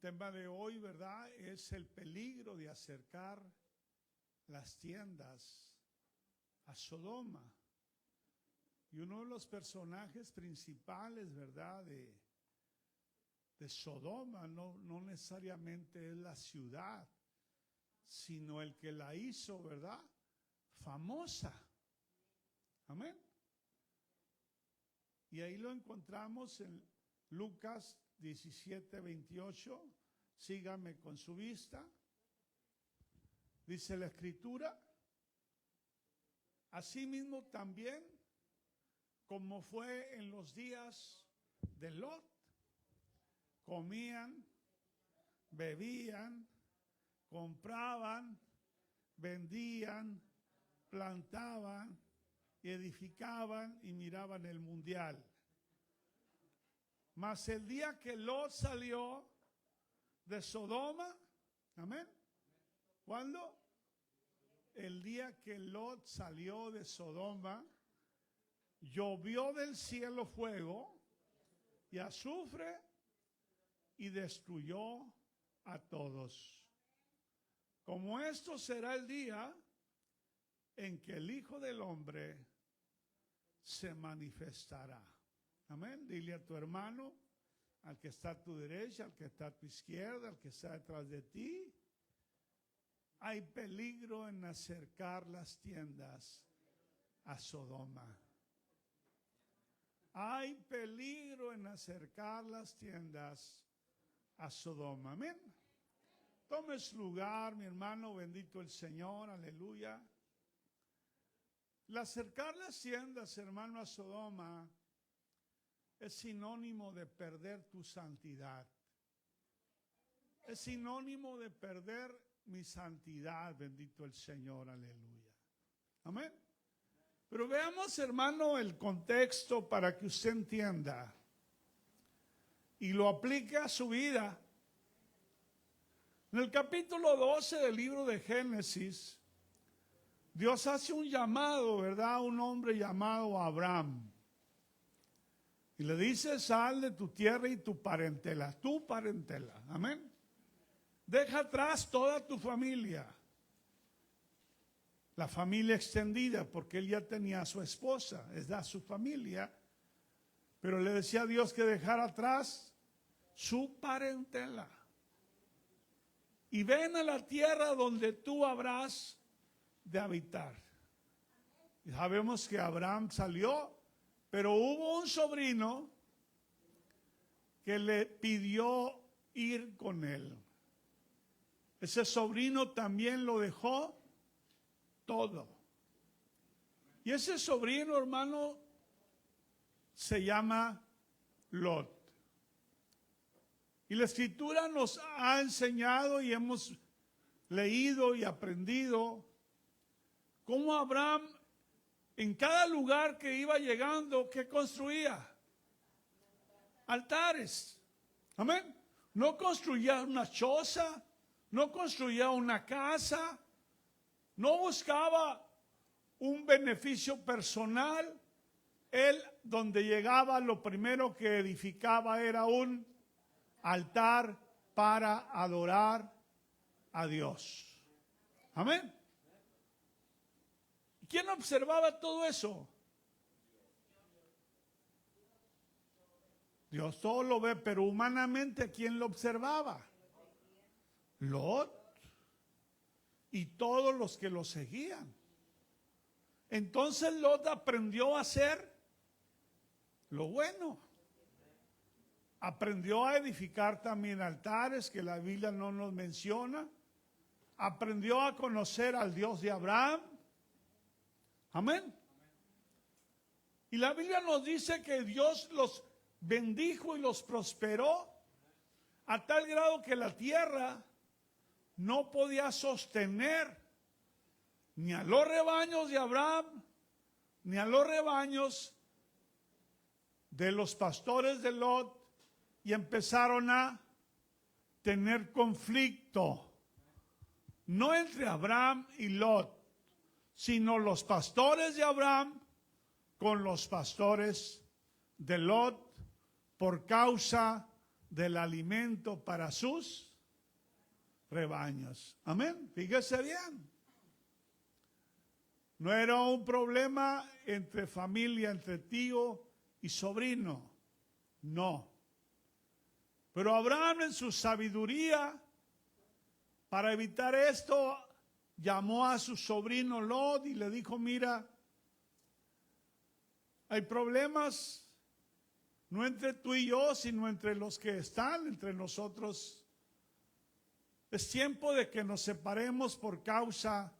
tema de hoy, ¿verdad? Es el peligro de acercar las tiendas a Sodoma. Y uno de los personajes principales, ¿verdad? De Sodoma no necesariamente es la ciudad, sino el que la hizo, ¿verdad? Famosa. Amén. Y ahí lo encontramos en Lucas 17:28. Sígame con su vista. Dice la Escritura: asimismo también, como fue en los días de Lot, comían, bebían, compraban, vendían, plantaban y edificaban y miraban el mundial. Mas el día que Lot salió de Sodoma, amén. ¿Cuándo? El día que Lot salió de Sodoma, llovió del cielo fuego y azufre y destruyó a todos. Como esto será el día en que el Hijo del Hombre se manifestará. Amén. Dile a tu hermano, al que está a tu derecha, al que está a tu izquierda, al que está detrás de ti: hay peligro en acercar las tiendas a Sodoma. Hay peligro en acercar las tiendas a Sodoma. Amén. Tome su lugar, mi hermano, bendito el Señor, aleluya. El acercar las tiendas, hermano, a Sodoma es sinónimo de perder tu santidad. Es sinónimo de perder mi santidad, bendito el Señor, aleluya. Amén. Pero veamos, hermano, el contexto para que usted entienda y lo aplique a su vida. En el capítulo 12 del libro de Génesis, Dios hace un llamado, ¿verdad? A un hombre llamado Abraham. Y le dice: sal de tu tierra y tu parentela. Amén. Deja atrás toda tu familia. La familia extendida, porque él ya tenía a su esposa, es a su familia. Pero le decía a Dios que dejara atrás su parentela. Y ven a la tierra donde tú habrás de habitar. Y sabemos que Abraham salió, pero hubo un sobrino que le pidió ir con él. Ese sobrino también lo dejó todo. Y ese sobrino, hermano, se llama Lot. Y la Escritura nos ha enseñado y hemos leído y aprendido cómo Abraham, en cada lugar que iba llegando, ¿qué construía? Altares. Amén. No construía una choza, no construía una casa, no buscaba un beneficio personal. Él, donde llegaba, lo primero que edificaba era un altar para adorar a Dios. Amén. ¿Quién observaba todo eso? Dios todo lo ve, pero humanamente, ¿quién lo observaba? Lot y todos los que lo seguían. Entonces Lot aprendió a hacer lo bueno. Aprendió a edificar también altares, que la Biblia no nos menciona. Aprendió a conocer al Dios de Abraham. Amén. Y la Biblia nos dice que Dios los bendijo y los prosperó a tal grado que la tierra no podía sostener ni a los rebaños de Abraham, ni a los rebaños de los pastores de Lot, y empezaron a tener conflicto, no entre Abraham y Lot, sino los pastores de Abraham con los pastores de Lot, por causa del alimento para sus rebaños. Amén. Fíjese bien. No era un problema entre familia, entre tío y sobrino. No. Pero Abraham en su sabiduría, para evitar esto, llamó a su sobrino Lot y le dijo, mira, hay problemas no entre tú y yo, sino entre los que están, entre nosotros. Es tiempo de que nos separemos por causa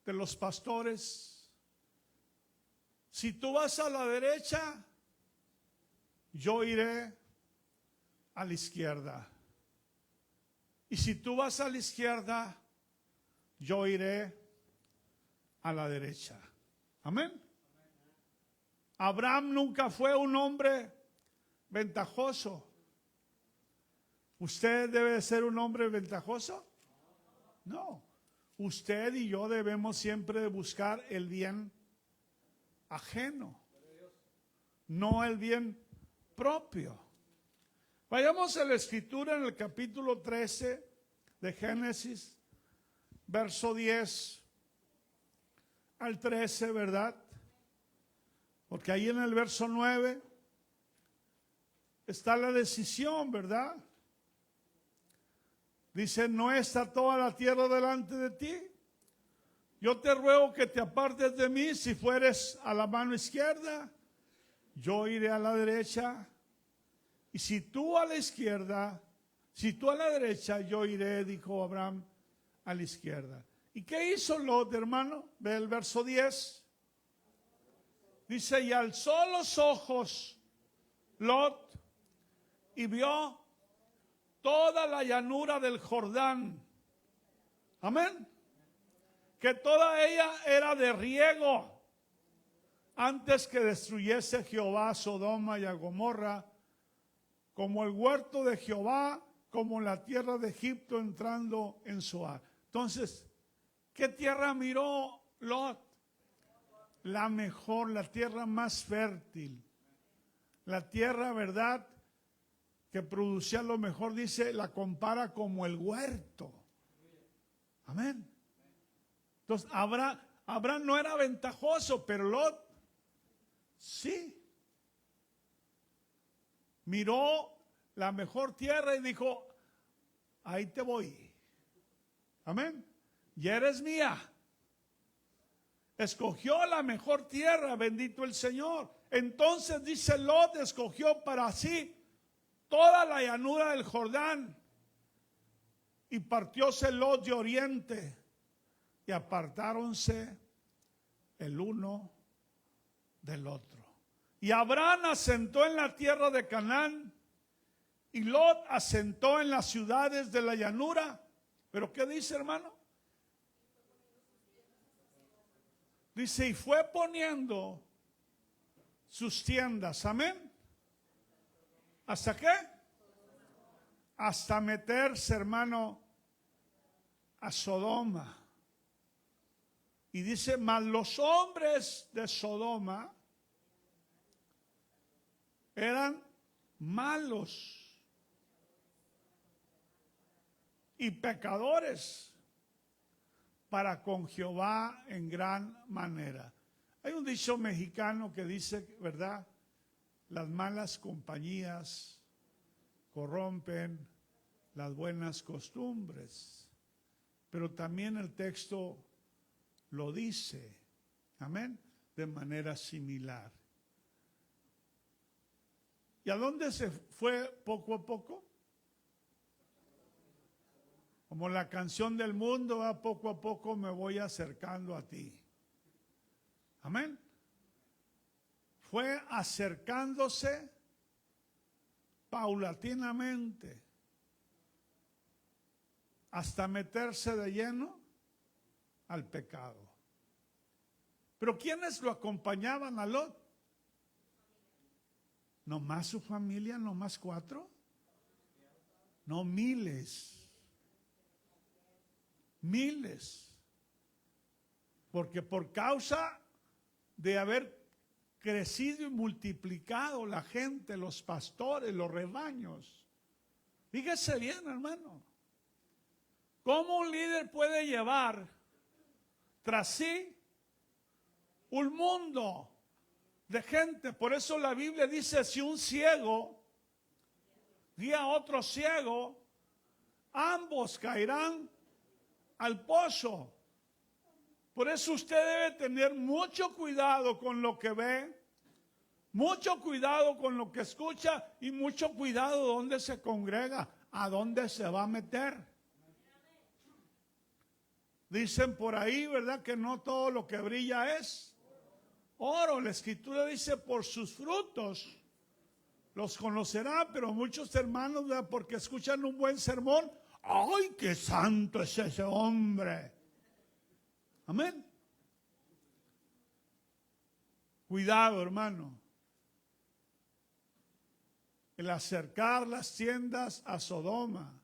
de los pastores. Si tú vas a la derecha, yo iré a la izquierda. Y si tú vas a la izquierda, yo iré a la derecha. Amén. Abraham nunca fue un hombre ventajoso. ¿Usted debe ser un hombre ventajoso? No. Usted y yo debemos siempre buscar el bien ajeno, no el bien propio. Vayamos a la escritura en el capítulo 13 de Génesis, verso 10 al 13, ¿verdad? Porque ahí en el verso 9 está la decisión, ¿verdad? Dice, ¿no está toda la tierra delante de ti? Yo te ruego que te apartes de mí. Si fueres a la mano izquierda, yo iré a la derecha. Y si tú a la izquierda, si tú a la derecha, yo iré, dijo Abraham, a la izquierda. ¿Y qué hizo Lot, hermano? Ve el verso 10. Dice, y alzó los ojos Lot y vio toda la llanura del Jordán. Amén. Que toda ella era de riego antes que destruyese Jehová a Sodoma y a Gomorra, como el huerto de Jehová, como la tierra de Egipto entrando en Zoar. Entonces, ¿qué tierra miró Lot? La mejor, la tierra más fértil. La tierra, ¿verdad?, que producía lo mejor, dice, la compara como el huerto. Amén. Entonces, Abraham no era ventajoso, pero Lot sí. Miró la mejor tierra y dijo, ahí te voy. Amén. Ya eres mía. Escogió la mejor tierra, bendito el Señor. Entonces dice Lot, escogió para sí toda la llanura del Jordán. Y partióse Lot de oriente y apartáronse el uno del otro. Y Abraham asentó en la tierra de Canaán y Lot asentó en las ciudades de la llanura. ¿Pero qué dice, hermano? Dice, y fue poniendo sus tiendas, amén. ¿Hasta qué? Hasta meterse, hermano, a Sodoma. Y dice, mas los hombres de Sodoma eran malos y pecadores para con Jehová en gran manera. Hay un dicho mexicano que dice, ¿verdad? Las malas compañías corrompen las buenas costumbres. Pero también el texto lo dice, amén, de manera similar. ¿Y a dónde se fue poco a poco? Como la canción del mundo, poco a poco me voy acercando a ti. Amén. Fue acercándose paulatinamente hasta meterse de lleno al pecado. Pero ¿quiénes lo acompañaban a Lot? ¿No más su familia, no más 4? No, miles. Miles. Porque por causa de haber crecido y multiplicado la gente, los pastores, los rebaños. Fíjese bien, hermano. ¿Cómo un líder puede llevar tras sí un mundo de gente? Por eso la Biblia dice, si un ciego guía a otro ciego, ambos caerán al pozo. Por eso usted debe tener mucho cuidado con lo que ve, mucho cuidado con lo que escucha y mucho cuidado donde se congrega, a dónde se va a meter. Dicen por ahí, ¿verdad?, que no todo lo que brilla es oro. La Escritura dice, por sus frutos los conocerá. Pero muchos hermanos, ¿verdad?, porque escuchan un buen sermón, ¡ay, qué santo es ese hombre! Amén. Cuidado, hermano. El acercar las tiendas a Sodoma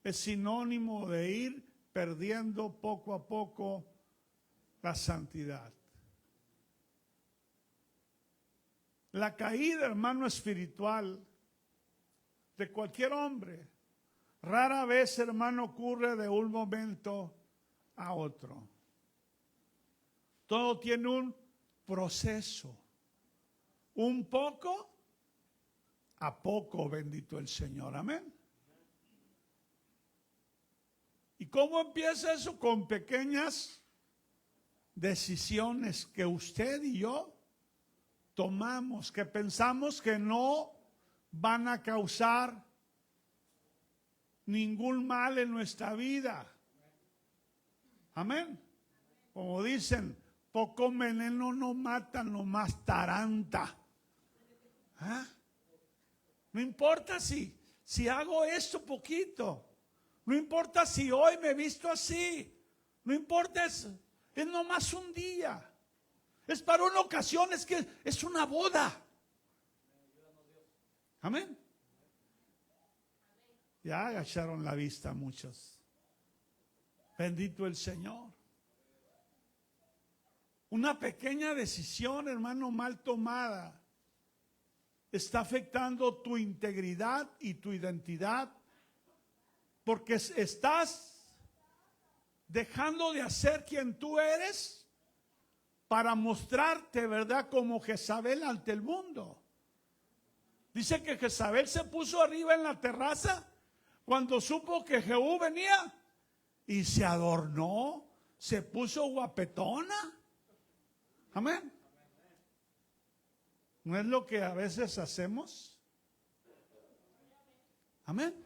es sinónimo de ir perdiendo poco a poco la santidad. La caída, hermano, espiritual de cualquier hombre, rara vez, hermano, ocurre de un momento a otro. Todo tiene un proceso. Un poco a poco, bendito el Señor. Amén. ¿Y cómo empieza eso? Con pequeñas decisiones que usted y yo tomamos, que pensamos que no van a causar ningún mal en nuestra vida. Amén. Como dicen, poco veneno no mata, nomás taranta. ¿Ah? No importa si hago esto poquito. No importa si hoy me he visto así. No importa, es nomás un día. Es para una ocasión, es que es una boda. Amén. Ya agacharon la vista muchos. Bendito el Señor. Una pequeña decisión, hermano, mal tomada, está afectando tu integridad y tu identidad, porque estás dejando de hacer quien tú eres para mostrarte, ¿verdad?, como Jezabel ante el mundo. Dice que Jezabel se puso arriba en la terraza cuando supo que Jehú venía y se adornó, se puso guapetona. Amén. ¿No es lo que a veces hacemos? Amén.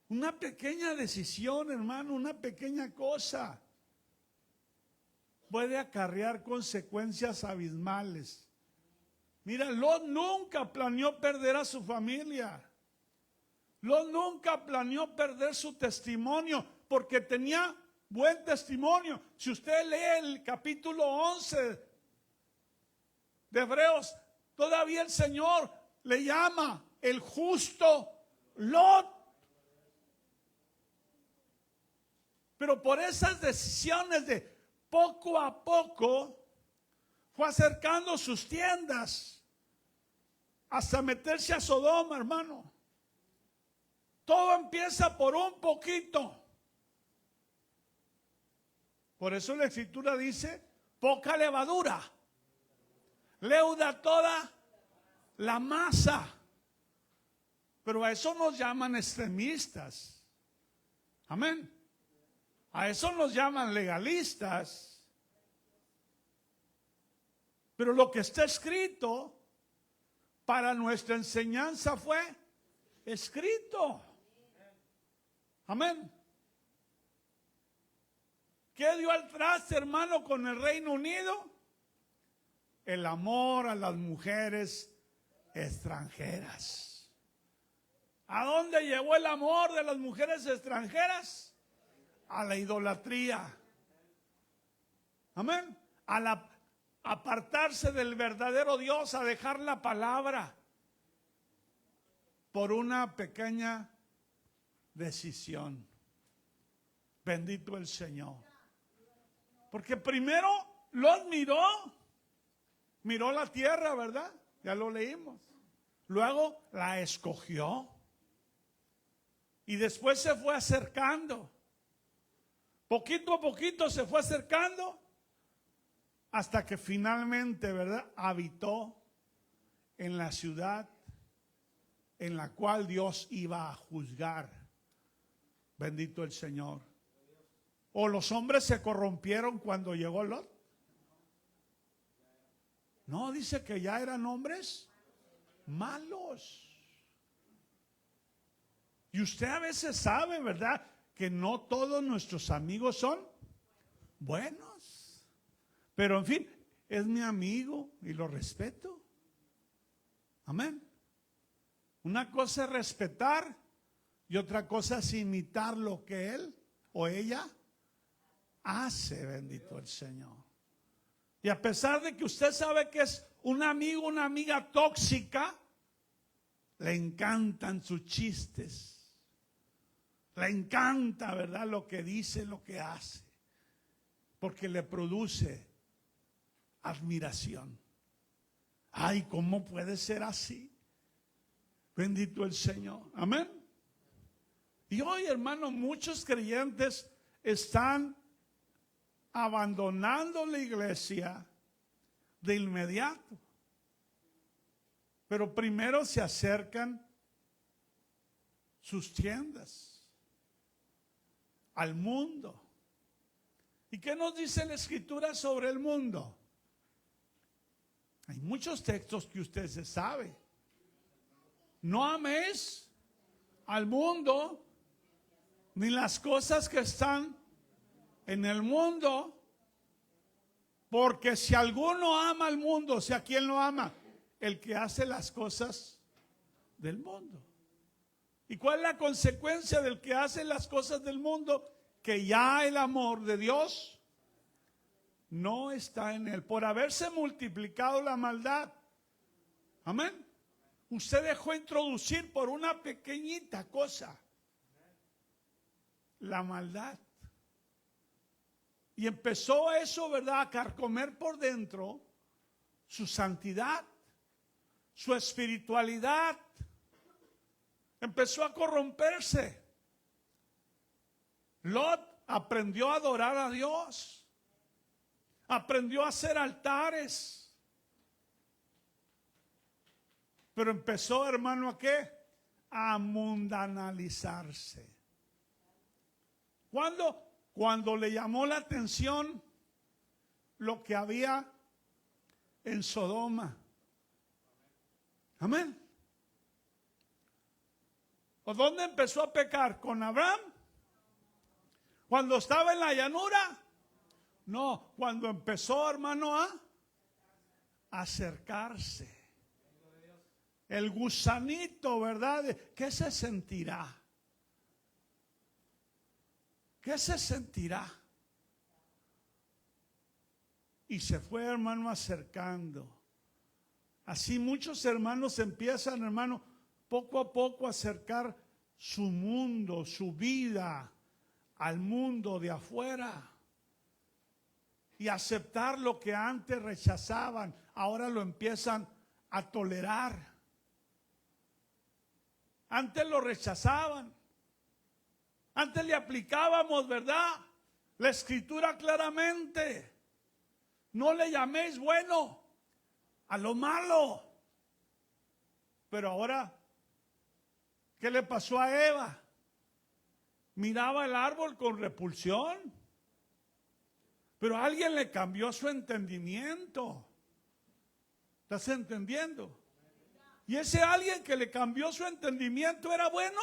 Una pequeña decisión, hermano, una pequeña cosa puede acarrear consecuencias abismales. Mira, Lot nunca planeó perder a su familia. Lot nunca planeó perder su testimonio porque tenía buen testimonio. Si usted lee el capítulo 11 de Hebreos, todavía el Señor le llama el justo Lot. Pero por esas decisiones de poco a poco, fue acercando sus tiendas hasta meterse a Sodoma, hermano. Todo empieza por un poquito. Por eso la Escritura dice, poca levadura leuda toda la masa. Pero a eso nos llaman extremistas. Amén. A eso nos llaman legalistas. Pero lo que está escrito para nuestra enseñanza fue escrito. Amén. ¿Qué dio al traste, hermano, con el Reino Unido? El amor a las mujeres extranjeras. ¿A dónde llevó el amor de las mujeres extranjeras? A la idolatría. Amén. A apartarse del verdadero Dios, a dejar la palabra por una pequeña decisión. Bendito el Señor. Porque primero Lot miró Miró la tierra, ¿verdad? Ya lo leímos. Luego la escogió. Y después se fue acercando. Poquito a poquito se fue acercando hasta que finalmente, ¿verdad?, habitó en la ciudad en la cual Dios iba a juzgar. Bendito el Señor. ¿O los hombres se corrompieron cuando llegó Lot? No, dice que ya eran hombres malos. Y usted a veces sabe, ¿verdad?, que no todos nuestros amigos son buenos. Pero en fin, es mi amigo y lo respeto. Amén. Una cosa es respetar y otra cosa es imitar lo que él o ella hace, bendito el Señor. Y a pesar de que usted sabe que es un amigo, una amiga tóxica, le encantan sus chistes. Le encanta, ¿verdad?, lo que dice, lo que hace. Porque le produce admiración. Ay, ¿cómo puede ser así? Bendito el Señor. Amén. Y hoy, hermano, muchos creyentes están abandonando la iglesia de inmediato. Pero primero se acercan sus tiendas al mundo. ¿Y qué nos dice la Escritura sobre el mundo? Hay muchos textos que usted se sabe. No améis al mundo ni las cosas que están en el mundo, porque si alguno ama al mundo, o sea, ¿quién lo ama? El que hace las cosas del mundo. ¿Y cuál es la consecuencia del que hace las cosas del mundo? Que ya el amor de Dios no está en él. Por haberse multiplicado la maldad. Amén. Usted dejó introducir por una pequeñita cosa la maldad. Y empezó eso, ¿verdad?, a carcomer por dentro su santidad, su espiritualidad. Empezó a corromperse. Lot aprendió a adorar a Dios. Aprendió a hacer altares. Pero empezó, hermano, ¿a qué? A mundanalizarse. Cuando le llamó la atención lo que había en Sodoma. Amén. ¿O dónde empezó a pecar? ¿Con Abraham? ¿Cuando estaba en la llanura? No, cuando empezó, hermano, a acercarse. El gusanito, ¿verdad? ¿Qué se sentirá? ¿Qué se sentirá? Y se fue, hermano, acercando. Así muchos hermanos empiezan, hermano, poco a poco a acercar su mundo, su vida al mundo de afuera. Y aceptar lo que antes rechazaban, ahora lo empiezan a tolerar. Antes lo rechazaban. Antes le aplicábamos, ¿verdad?, la Escritura claramente. No le llaméis bueno a lo malo. Pero ahora, ¿qué le pasó a Eva? Miraba el árbol con repulsión. Pero alguien le cambió su entendimiento. ¿Estás entendiendo? ¿Y ese alguien que le cambió su entendimiento era bueno?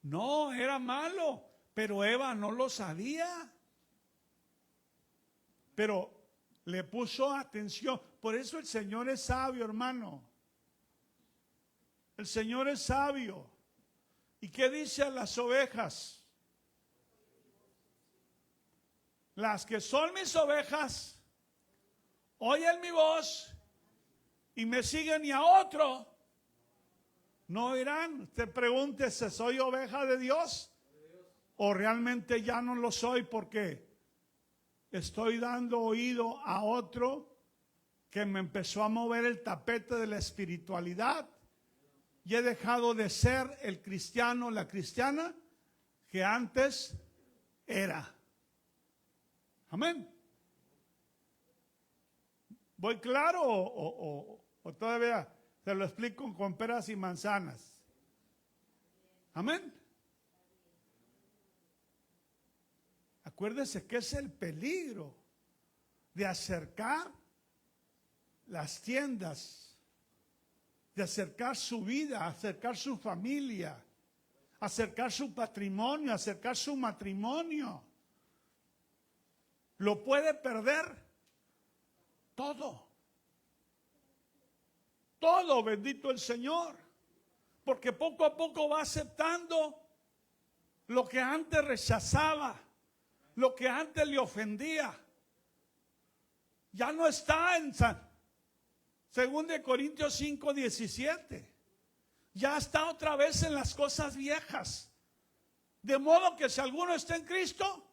No, era malo. Pero Eva no lo sabía. Pero le puso atención. Por eso el Señor es sabio, hermano. El Señor es sabio. ¿Y qué dice a las ovejas? Las que son mis ovejas oyen mi voz y me siguen, y a otro no oirán. Usted pregúntese, ¿soy oveja de Dios? ¿O realmente ya no lo soy porque estoy dando oído a otro que me empezó a mover el tapete de la espiritualidad y he dejado de ser el cristiano, la cristiana que antes era. Amén. ¿Voy claro o todavía se lo explico con peras y manzanas? Amén. Acuérdese que es el peligro de acercar las tiendas, de acercar su vida, acercar su familia, acercar su patrimonio, acercar su matrimonio. Lo puede perder todo. Todo, bendito el Señor. Porque poco a poco va aceptando lo que antes rechazaba, lo que antes le ofendía. Ya no está en 2 Corintios 5, 17. Ya está otra vez en las cosas viejas. De modo que si alguno está en Cristo,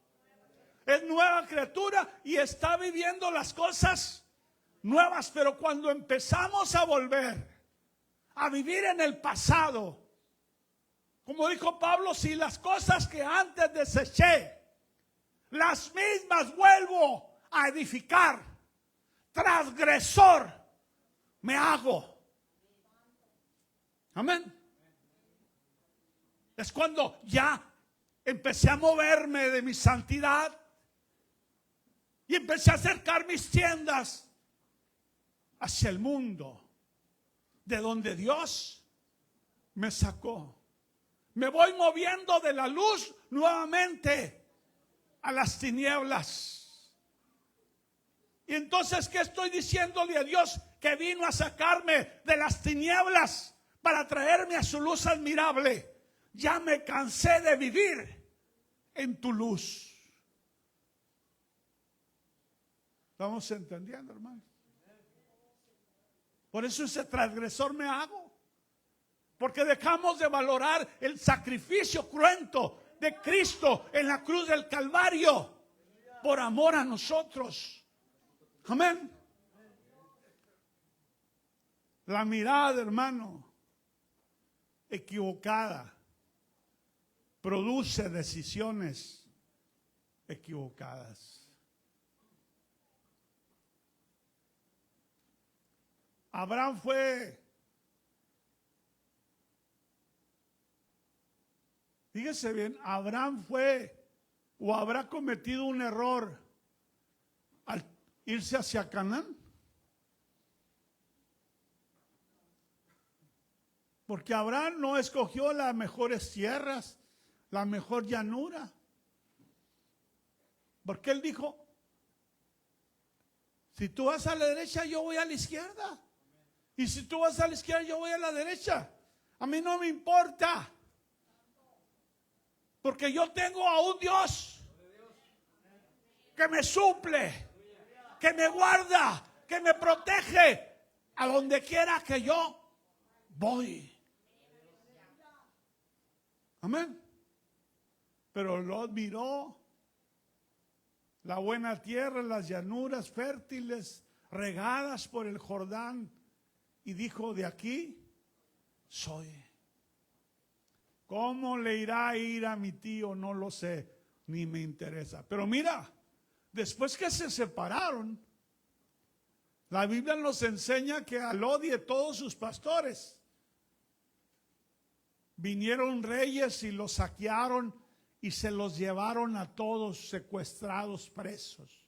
es nueva criatura y está viviendo las cosas nuevas. Pero cuando empezamos a volver a vivir en el pasado, como dijo Pablo, si las cosas que antes deseché, las mismas vuelvo a edificar, transgresor me hago. Amén. Es cuando ya empecé a moverme de mi santidad y empecé a acercar mis tiendas hacia el mundo de donde Dios me sacó. Me voy moviendo de la luz nuevamente a las tinieblas. Y entonces, ¿qué estoy diciéndole a Dios? Que vino a sacarme de las tinieblas para traerme a su luz admirable. Ya me cansé de vivir en tu luz. ¿Estamos entendiendo, hermano? Por eso ese transgresor me hago. Porque dejamos de valorar el sacrificio cruento de Cristo en la cruz del Calvario por amor a nosotros. Amén. La mirada, hermano, equivocada produce decisiones equivocadas. Abraham fue, fíjese bien, Abraham fue o habrá cometido un error al irse hacia Canaán. Porque Abraham no escogió las mejores tierras, la mejor llanura. Porque él dijo, si tú vas a la derecha, yo voy a la izquierda. Y si tú vas a la izquierda, yo voy a la derecha. A mí no me importa. Porque yo tengo a un Dios que me suple, que me guarda, que me protege a donde quiera que yo voy. Amén. Pero Lot miró la buena tierra, las llanuras fértiles, regadas por el Jordán, y dijo, de aquí soy. ¿Cómo le irá a ir a mi tío? No lo sé, ni me interesa. Pero mira, después que se separaron, la Biblia nos enseña que a Lot y a todos sus pastores vinieron reyes y los saquearon y se los llevaron a todos secuestrados, presos.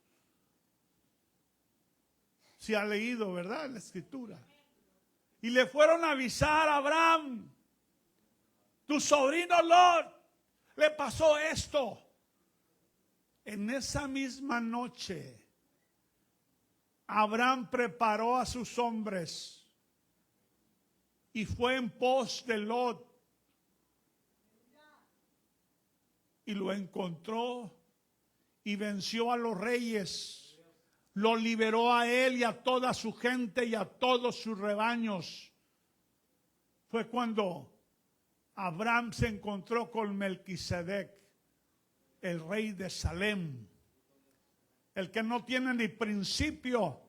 Se ha leído, ¿verdad? La escritura. Y le fueron a avisar a Abraham, tu sobrino Lot le pasó esto. En esa misma noche, Abraham preparó a sus hombres y fue en pos de Lot. Y lo encontró y venció a los reyes. Lo liberó a él y a toda su gente y a todos sus rebaños. Fue cuando Abraham se encontró con Melquisedec, el rey de Salem, el que no tiene ni principio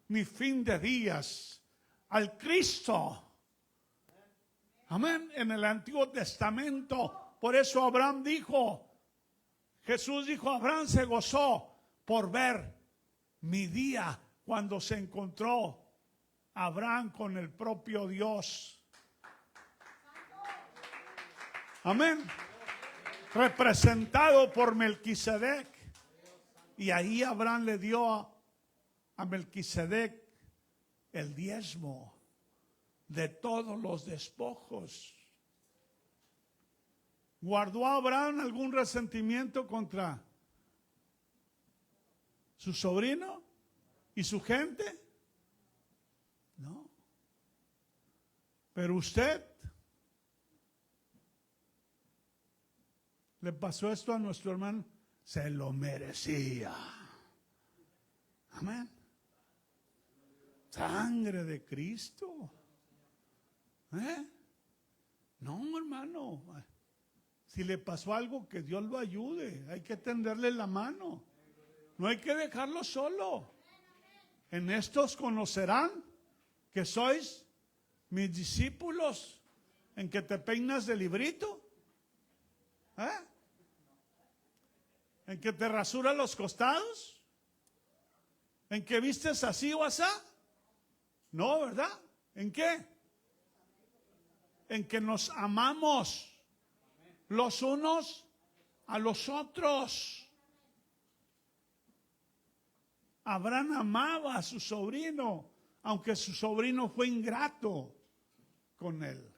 ni fin de días. Al Cristo. Amén. En el Antiguo Testamento. Por eso Abraham dijo, Jesús dijo, Abraham se gozó por ver mi día cuando se encontró Abraham con el propio Dios. Amén. Representado por Melquisedec. Y ahí Abraham le dio a Melquisedec el diezmo de todos los despojos. ¿Guardó Abraham algún resentimiento contra su sobrino y su gente? No. Pero usted, le pasó esto a nuestro hermano, se lo merecía. Amén. Sangre de Cristo. No, hermano. Si le pasó algo, que Dios lo ayude. Hay que tenderle la mano. No hay que dejarlo solo. En estos conocerán que sois mis discípulos. En que te peinas de librito. En que te rasuras los costados. En que vistes así o asá. No, ¿verdad? ¿En qué? En que nos amamos los unos a los otros. Abraham amaba a su sobrino, aunque su sobrino fue ingrato con él.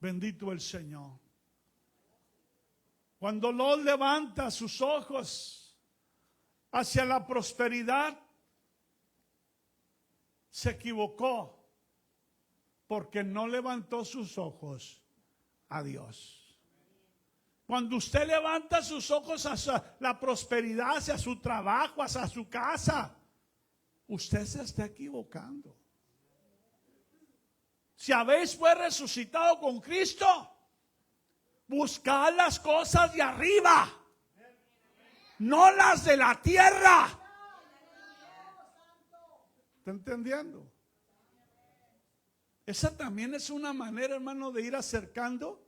Bendito el Señor. Cuando Lot levanta sus ojos hacia la prosperidad, se equivocó porque no levantó sus ojos a Dios. Cuando usted levanta sus ojos hacia la prosperidad, hacia su trabajo, hacia su casa, usted se está equivocando. Si habéis fue resucitado con Cristo, buscad las cosas de arriba, no las de la tierra. ¿Está entendiendo? Esa también es una manera, hermano, de ir acercando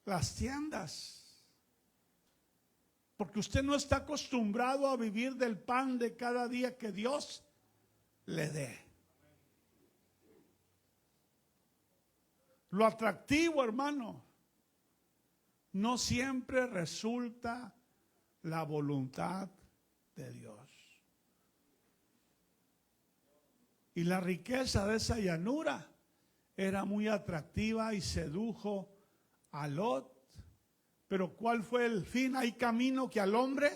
las tiendas. Porque usted no está acostumbrado a vivir del pan de cada día que Dios le dé. Lo atractivo, hermano, no siempre resulta la voluntad de Dios. Y la riqueza de esa llanura era muy atractiva y sedujo a Lot. Pero ¿cuál fue el fin? Hay camino que al hombre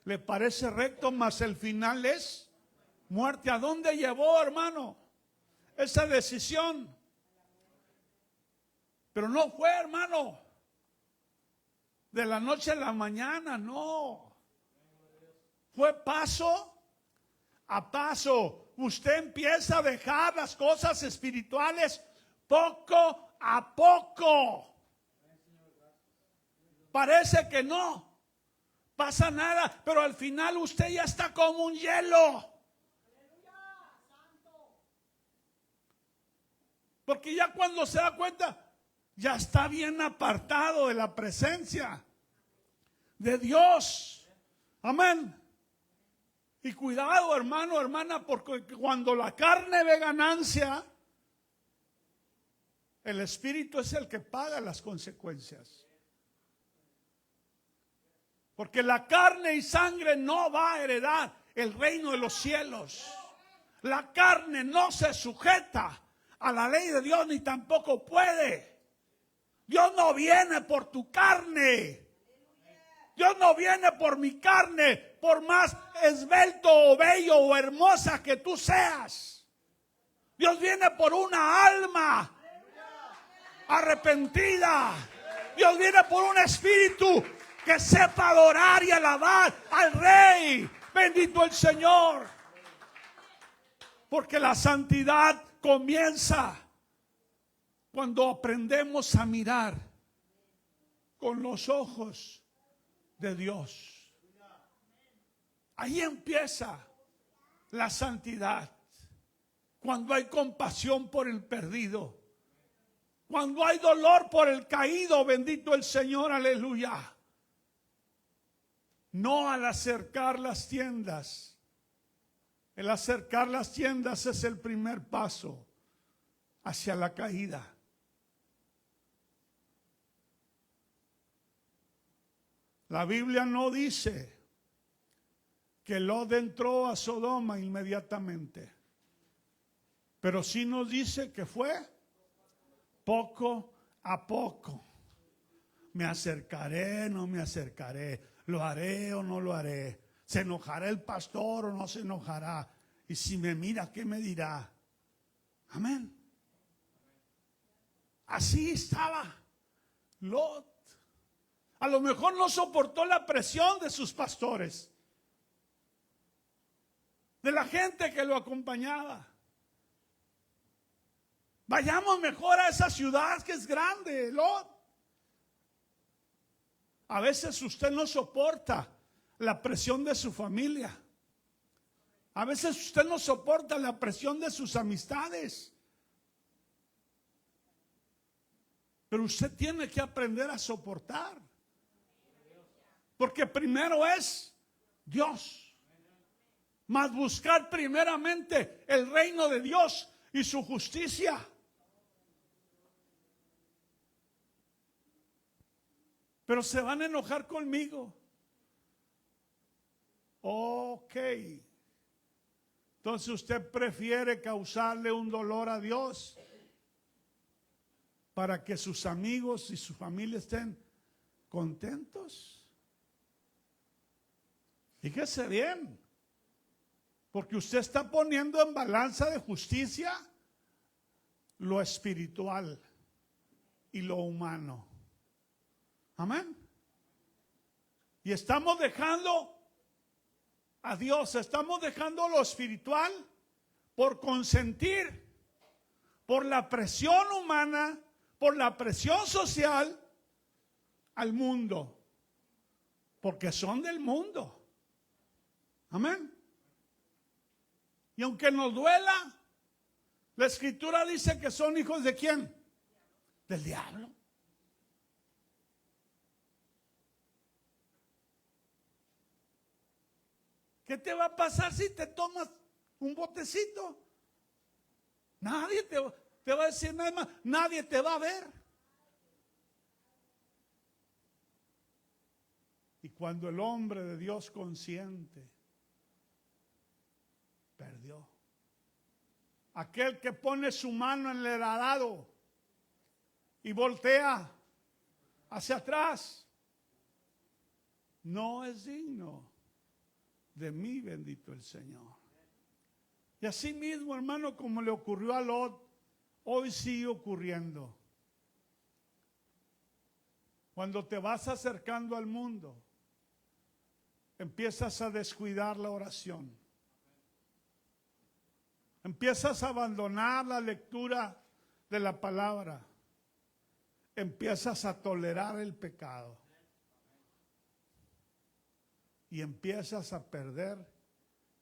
le parece recto, mas el final es muerte. ¿A dónde llevó, hermano, esa decisión? Pero no fue, hermano, de la noche a la mañana, no. Fue paso a paso. Usted empieza a dejar las cosas espirituales poco a poco. Parece que no pasa nada, pero al final usted ya está como un hielo. Porque ya cuando se da cuenta, ya está bien apartado de la presencia de Dios. Amén. Y cuidado, hermano, hermana, porque cuando la carne ve ganancia, el Espíritu es el que paga las consecuencias. Porque la carne y sangre no va a heredar el reino de los cielos. La carne no se sujeta a la ley de Dios, ni tampoco puede. Dios no viene por tu carne. Dios no viene por mi carne, por más esbelto o bello o hermosa que tú seas. Dios viene por una alma arrepentida. Dios viene por un espíritu que sepa adorar y alabar al Rey. Bendito el Señor. Porque la santidad comienza cuando aprendemos a mirar con los ojos de Dios. Ahí empieza la santidad. Cuando hay compasión por el perdido. Cuando hay dolor por el caído, bendito el Señor, aleluya. No al acercar las tiendas. El acercar las tiendas es el primer paso hacia la caída. La Biblia no dice que Lot entró a Sodoma inmediatamente, pero sí nos dice que fue poco a poco. Me acercaré, no me acercaré, lo haré o no lo haré, se enojará el pastor o no se enojará, y si me mira, ¿qué me dirá? Amén. Así estaba Lot. A lo mejor no soportó la presión de sus pastores, de la gente que lo acompañaba. Vayamos mejor a esa ciudad que es grande, Lot. A veces usted no soporta la presión de su familia. A veces usted no soporta la presión de sus amistades. Pero usted tiene que aprender a soportar. Porque primero es Dios. Mas buscar primeramente el reino de Dios y su justicia. Pero se van a enojar conmigo. Ok. Entonces usted prefiere causarle un dolor a Dios para que sus amigos y su familia estén contentos. Fíjese bien, porque usted está poniendo en balanza de justicia lo espiritual y lo humano. Amén. Y estamos dejando a Dios, estamos dejando lo espiritual por consentir, por la presión humana, por la presión social al mundo, porque son del mundo. Amén. Y aunque nos duela, la Escritura dice que son hijos ¿de quién? Del diablo. ¿Qué te va a pasar si te tomas un botecito? Nadie te va a decir nada más, nadie te va a ver. Y cuando el hombre de Dios consciente perdió. Aquel que pone su mano en el arado y voltea hacia atrás, no es digno de mí, bendito el Señor. Y así mismo, hermano, como le ocurrió a Lot, hoy sigue ocurriendo. Cuando te vas acercando al mundo, empiezas a descuidar la oración. Empiezas a abandonar la lectura de la palabra. Empiezas a tolerar el pecado. Y empiezas a perder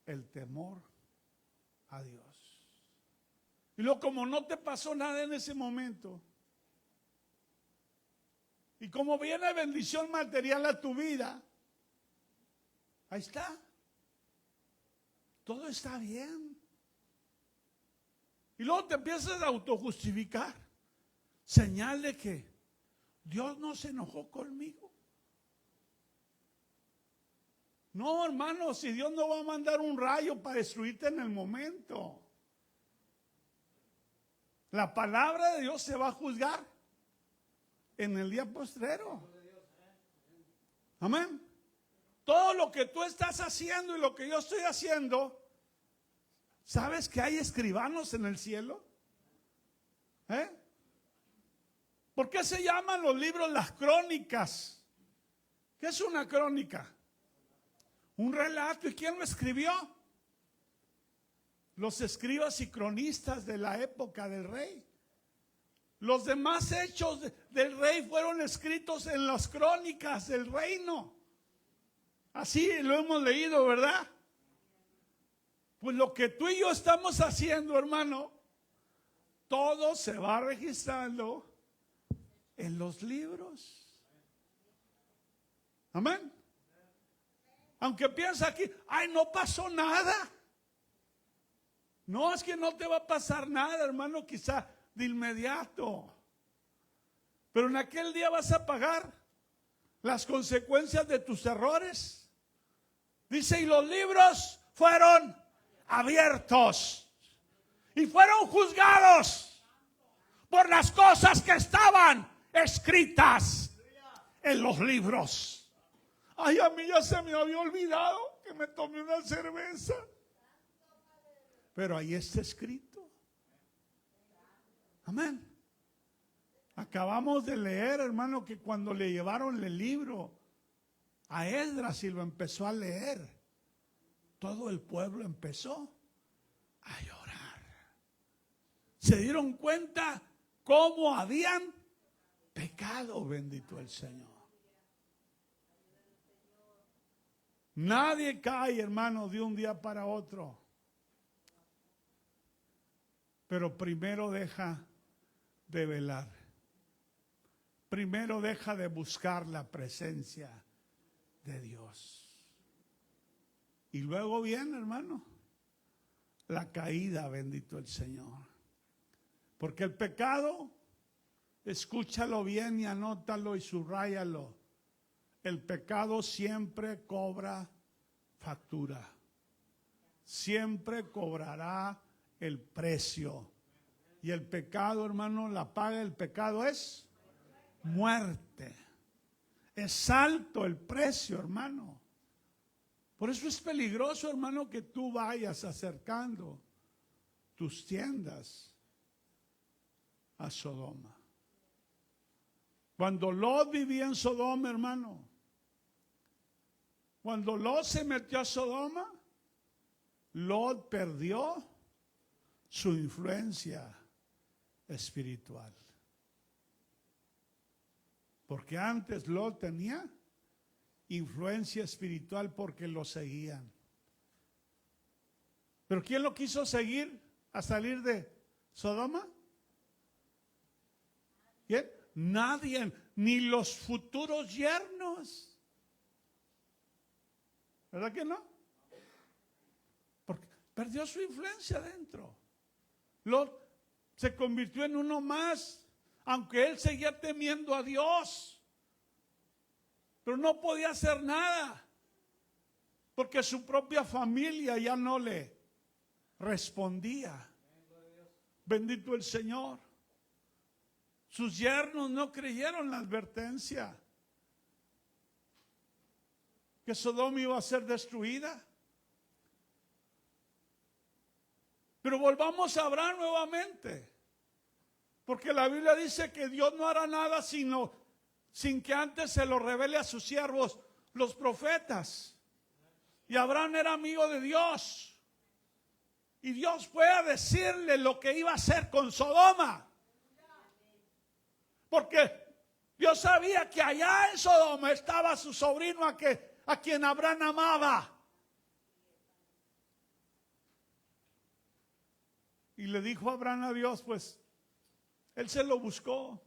el temor a Dios. Y luego, como no te pasó nada en ese momento, y como viene bendición material a tu vida, ahí está. Todo está bien. Y luego te empiezas a autojustificar. Señal de que Dios no se enojó conmigo. No, hermano, si Dios no va a mandar un rayo para destruirte en el momento. La palabra de Dios se va a juzgar en el día postrero. Amén. Todo lo que tú estás haciendo y lo que yo estoy haciendo, ¿sabes que hay escribanos en el cielo? ¿Por qué se llaman los libros las crónicas? ¿Qué es una crónica? Un relato. ¿Y quién lo escribió? Los escribas y cronistas de la época del rey. Los demás hechos del rey fueron escritos en las crónicas del reino. Así lo hemos leído, ¿verdad? Pues lo que tú y yo estamos haciendo, hermano, todo se va registrando en los libros. Amén. Aunque piensa aquí, ay, no pasó nada. No, es que no te va a pasar nada, hermano, quizá de inmediato. Pero en aquel día vas a pagar las consecuencias de tus errores. Dice, y los libros fueron abiertos y fueron juzgados por las cosas que estaban escritas en los libros. Ay, a mí ya se me había olvidado que me tomé una cerveza. Pero ahí está escrito. Amén. Acabamos de leer, hermano, que cuando le llevaron el libro a Esdras y lo empezó a leer, todo el pueblo empezó a llorar. Se dieron cuenta cómo habían pecado, bendito el Señor. Nadie cae, hermano, de un día para otro. Pero primero deja de velar. Primero deja de buscar la presencia de Dios. Y luego viene, hermano, la caída, bendito el Señor. Porque el pecado, escúchalo bien y anótalo y subráyalo. El pecado siempre cobra factura. Siempre cobrará el precio. Y el pecado, hermano, la paga del pecado es muerte. Es alto el precio, hermano. Por eso es peligroso, hermano, que tú vayas acercando tus tiendas a Sodoma. Cuando Lot vivía en Sodoma, hermano, cuando Lot se metió a Sodoma, Lot perdió su influencia espiritual. Porque antes Lot tenía influencia espiritual porque lo seguían. Pero ¿quién lo quiso seguir a salir de Sodoma? ¿Quién? Nadie, ni los futuros yernos. ¿Verdad que no? Porque perdió su influencia dentro. Lot se convirtió en uno más, aunque él seguía temiendo a Dios. Pero no podía hacer nada, porque su propia familia ya no le respondía. Bendito el Señor. Sus yernos no creyeron la advertencia que Sodoma iba a ser destruida. Pero volvamos a Abraham nuevamente, porque la Biblia dice que Dios no hará nada sin que antes se lo revele a sus siervos, los profetas. Y Abraham era amigo de Dios. Y Dios fue a decirle lo que iba a hacer con Sodoma. Porque Dios sabía que allá en Sodoma estaba su sobrino a quien Abraham amaba. Y le dijo Abraham a Dios, pues, él se lo buscó.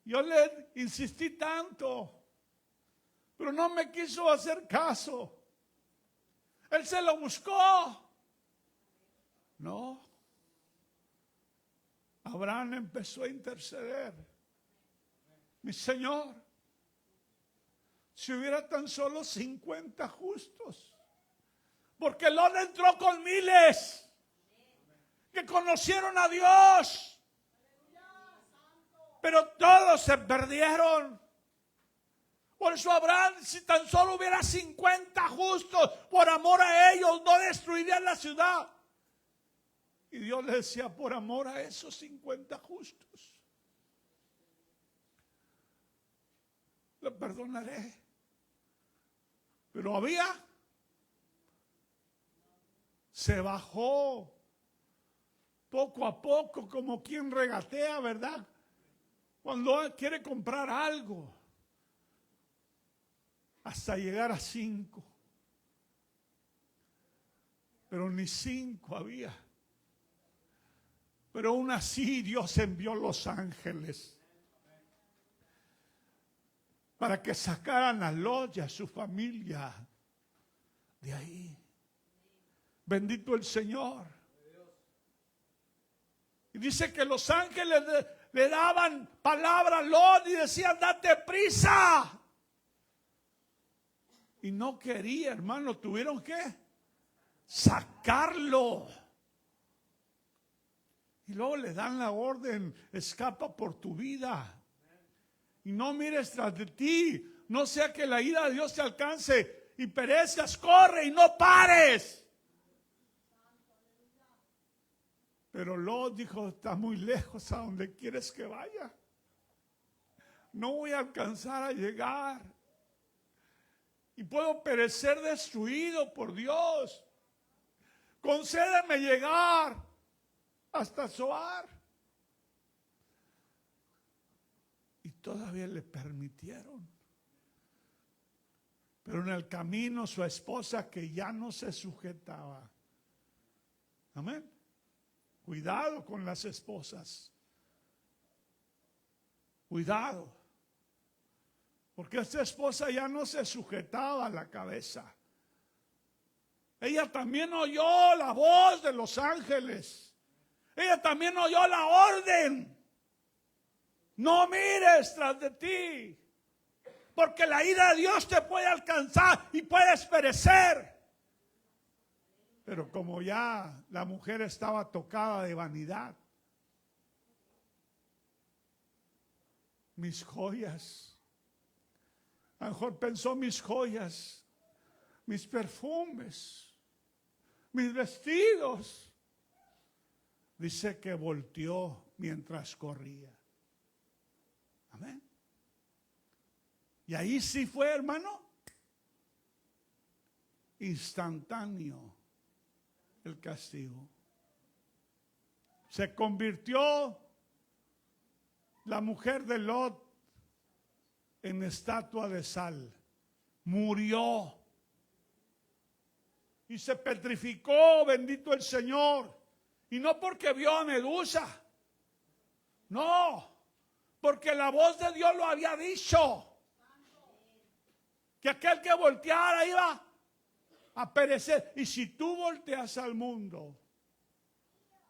Yo le insistí tanto, pero no me quiso hacer caso. Él se lo buscó. No. Abraham empezó a interceder. Mi Señor, si hubiera tan solo 50 justos, porque Lot entró con miles que conocieron a Dios, pero todos se perdieron. Por eso Abraham, si tan solo hubiera 50 justos, por amor a ellos no destruirían la ciudad. Y Dios le decía, por amor a esos 50 justos, le perdonaré. Pero se bajó poco a poco, como quien regatea, ¿verdad? Cuando quiere comprar algo, hasta llegar a 5. pero ni 5 había. Pero aún así Dios envió los ángeles para que sacaran a Lot y a su familia de ahí. Bendito el Señor. Y dice que los ángeles le daban palabra a Lot y decían: date prisa. Y no quería, hermano, tuvieron que sacarlo. Y luego le dan la orden: escapa por tu vida. Y no mires tras de ti, no sea que la ira de Dios te alcance y perezcas. Corre y no pares. Pero Lot dijo: está muy lejos a donde quieres que vaya. No voy a alcanzar a llegar. Y puedo perecer destruido por Dios. Concédeme llegar hasta Zoar. Y todavía le permitieron. Pero en el camino su esposa, que ya no se sujetaba. Amén. Cuidado con las esposas. Cuidado. Porque esta esposa ya no se sujetaba a la cabeza. Ella también oyó la voz de los ángeles. Ella también oyó la orden: no mires tras de ti, porque la ira de Dios te puede alcanzar y puedes perecer. Pero como ya la mujer estaba tocada de vanidad, mis joyas, a lo mejor pensó: mis joyas, mis perfumes, mis vestidos. Dice que volteó mientras corría. Amén. Y ahí sí fue, hermano, instantáneo el castigo. Se convirtió la mujer de Lot en estatua de sal. Murió y se petrificó, bendito el Señor. Y no porque vio a Medusa, no, porque la voz de Dios lo había dicho, que aquel que volteara iba a perecer. Y si tú volteas al mundo,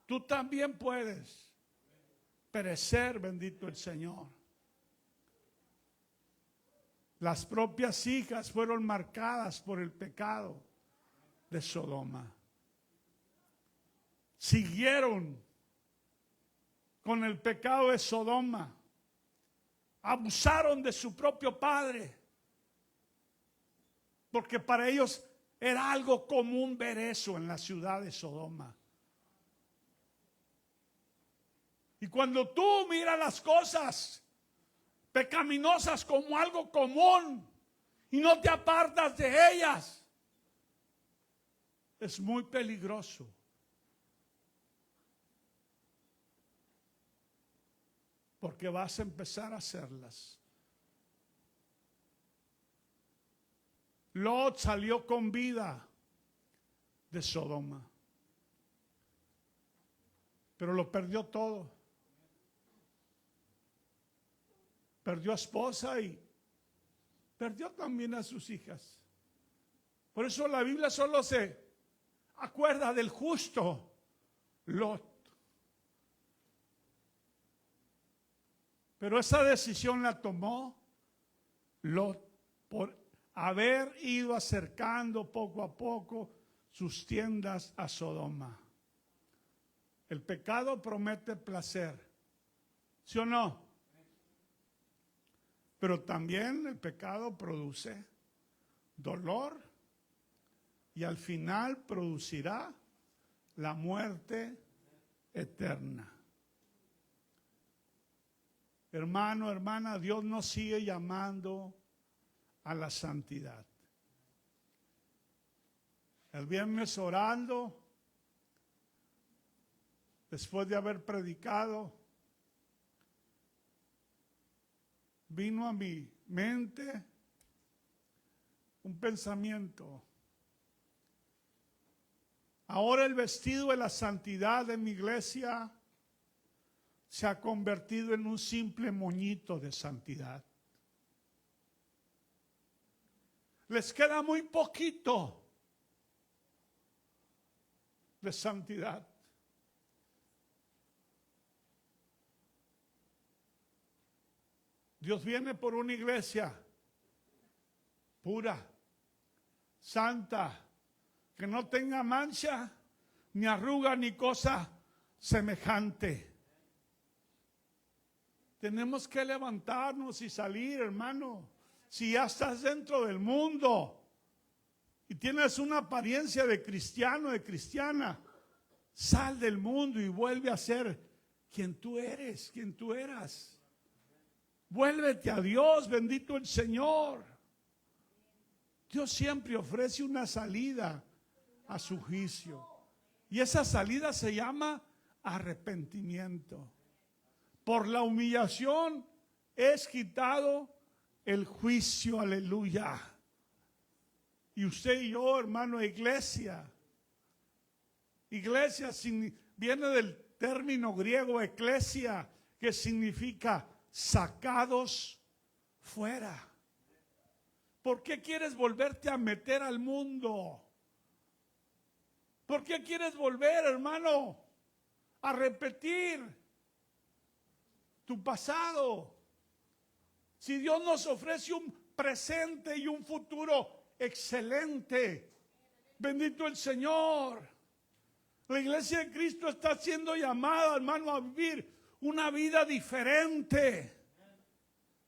tú también puedes perecer, bendito el Señor. Las propias hijas fueron marcadas por el pecado de Sodoma. Siguieron con el pecado de Sodoma. Abusaron de su propio padre. Porque para ellos era algo común ver eso en la ciudad de Sodoma. Y cuando tú miras las cosas pecaminosas como algo común y no te apartas de ellas, es muy peligroso. Porque vas a empezar a hacerlas. Lot salió con vida de Sodoma, pero lo perdió todo. Perdió a esposa y perdió también a sus hijas. Por eso la Biblia solo se acuerda del justo Lot. Pero esa decisión la tomó Lot por haber ido acercando poco a poco sus tiendas a Sodoma. El pecado promete placer, ¿sí o no? Pero también el pecado produce dolor y al final producirá la muerte eterna. Hermano, hermana, Dios nos sigue llamando a la santidad. El viernes orando, después de haber predicado, vino a mi mente un pensamiento. Ahora el vestido de la santidad de mi iglesia se ha convertido en un simple moñito de santidad. Les queda muy poquito de santidad. Dios viene por una iglesia pura, santa, que no tenga mancha, ni arruga, ni cosa semejante. Tenemos que levantarnos y salir, hermano. Si ya estás dentro del mundo y tienes una apariencia de cristiano, de cristiana, sal del mundo y vuelve a ser quien tú eres, quien tú eras. Vuélvete a Dios, bendito el Señor. Dios siempre ofrece una salida a su juicio. Y esa salida se llama arrepentimiento. Por la humillación es quitado el juicio, aleluya. Y usted y yo, hermano, iglesia. Iglesia viene del término griego eclesia, que significa sacados fuera. ¿Por qué quieres volverte a meter al mundo? ¿Por qué quieres volver, hermano, a repetir tu pasado? Si Dios nos ofrece un presente y un futuro excelente, bendito el Señor. La iglesia de Cristo está siendo llamada, hermano, a vivir una vida diferente.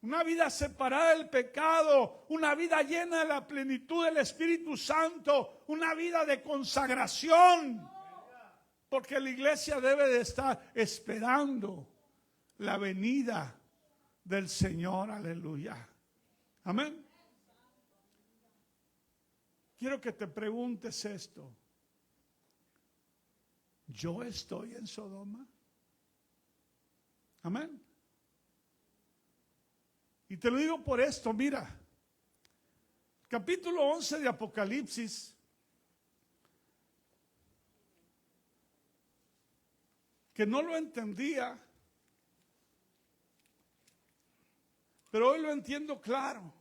Una vida separada del pecado, una vida llena de la plenitud del Espíritu Santo, una vida de consagración. Porque la iglesia debe de estar esperando la venida del Señor, aleluya. Amén. Quiero que te preguntes esto. ¿Yo estoy en Sodoma? Amén. Y te lo digo por esto, mira, capítulo 11 de Apocalipsis, que no lo entendía, pero hoy lo entiendo claro.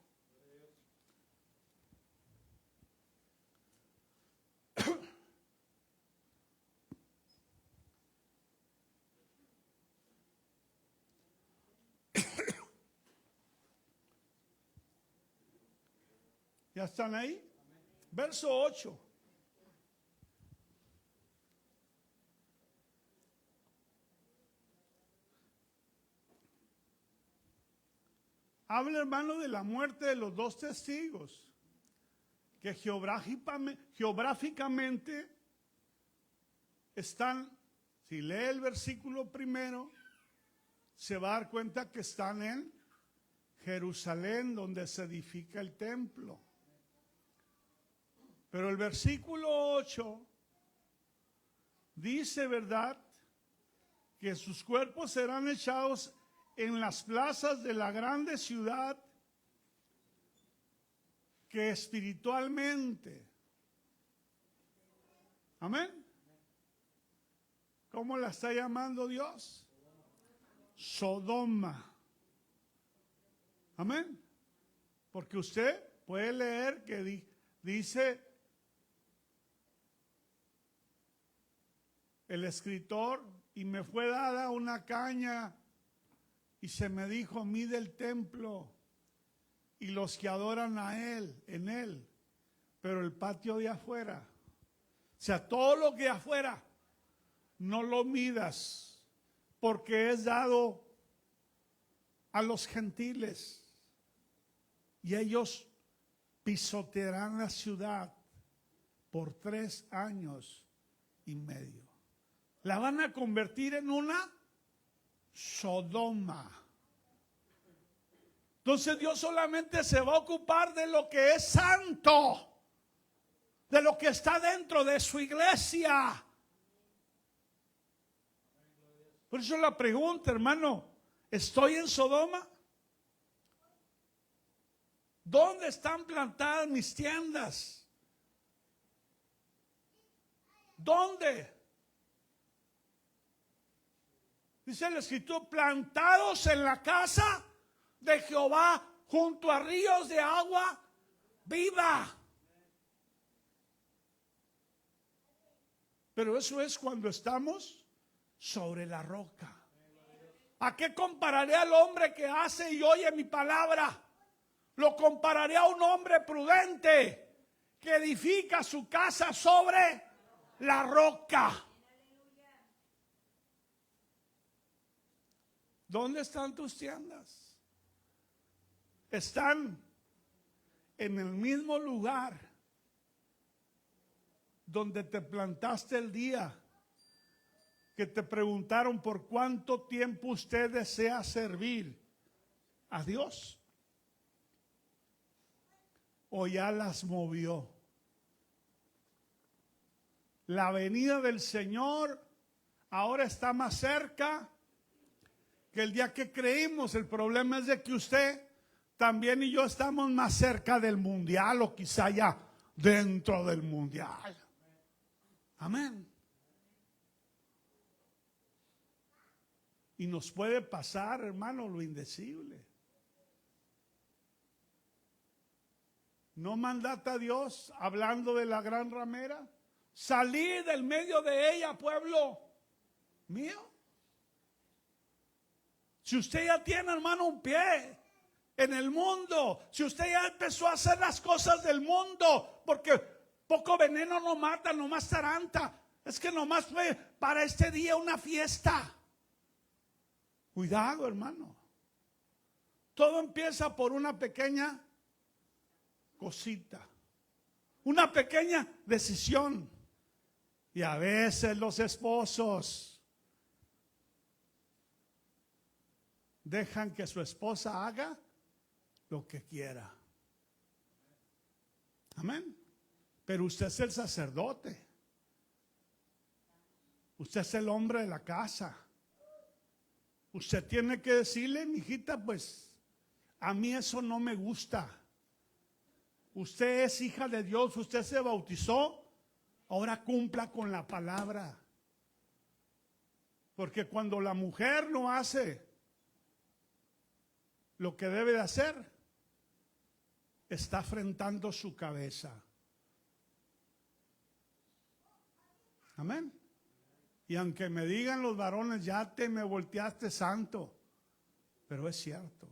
¿Ya están ahí? Verso 8. Habla, hermano, de la muerte de los dos testigos que geográficamente están, si lee el versículo primero, se va a dar cuenta que están en Jerusalén, donde se edifica el templo. Pero el versículo 8 dice, ¿verdad?, que sus cuerpos serán echados en las plazas de la grande ciudad, que espiritualmente, amén, ¿cómo la está llamando Dios? Sodoma. Amén. Porque usted puede leer que dice el escritor, y me fue dada una caña y se me dijo, mide el templo y los que adoran a él, en él, pero el patio de afuera, o sea, todo lo que afuera, no lo midas, porque es dado a los gentiles y ellos pisotearán la ciudad por 3 años y medio. La van a convertir en una Sodoma. Entonces Dios solamente se va a ocupar de lo que es santo, de lo que está dentro de su iglesia. Por eso la pregunta, hermano, ¿estoy en Sodoma? ¿Dónde están plantadas mis tiendas? ¿Dónde? Dice el Escritor, plantados en la casa de Jehová, junto a ríos de agua viva. Pero eso es cuando estamos sobre la roca. ¿A qué compararé al hombre que hace y oye mi palabra? Lo compararé a un hombre prudente que edifica su casa sobre la roca. ¿Dónde están tus tiendas? Están en el mismo lugar donde te plantaste el día que te preguntaron por cuánto tiempo usted desea servir a Dios. ¿O ya las movió? La venida del Señor ahora está más cerca que el día que creímos. El problema es de que usted también y yo estamos más cerca del mundial, o quizá ya dentro del mundial. Amén. Y nos puede pasar, hermano, lo indecible. ¿No mandaste a Dios hablando de la gran ramera? Salí del medio de ella, pueblo mío. Si usted ya tiene, hermano, un pie en el mundo, si usted ya empezó a hacer las cosas del mundo, porque poco veneno no mata, nomás taranta. Es que nomás fue para este día una fiesta. Cuidado, hermano. Todo empieza por una pequeña cosita, una pequeña decisión. Y a veces los esposos dejan que su esposa haga lo que quiera. Amén. Pero usted es el sacerdote. Usted es el hombre de la casa. Usted tiene que decirle, mijita, pues a mí eso no me gusta. Usted es hija de Dios, usted se bautizó, ahora cumpla con la palabra. Porque cuando la mujer no hace lo que debe de hacer, está afrentando su cabeza. Amén. Y aunque me digan los varones, ya te me volteaste santo, pero es cierto.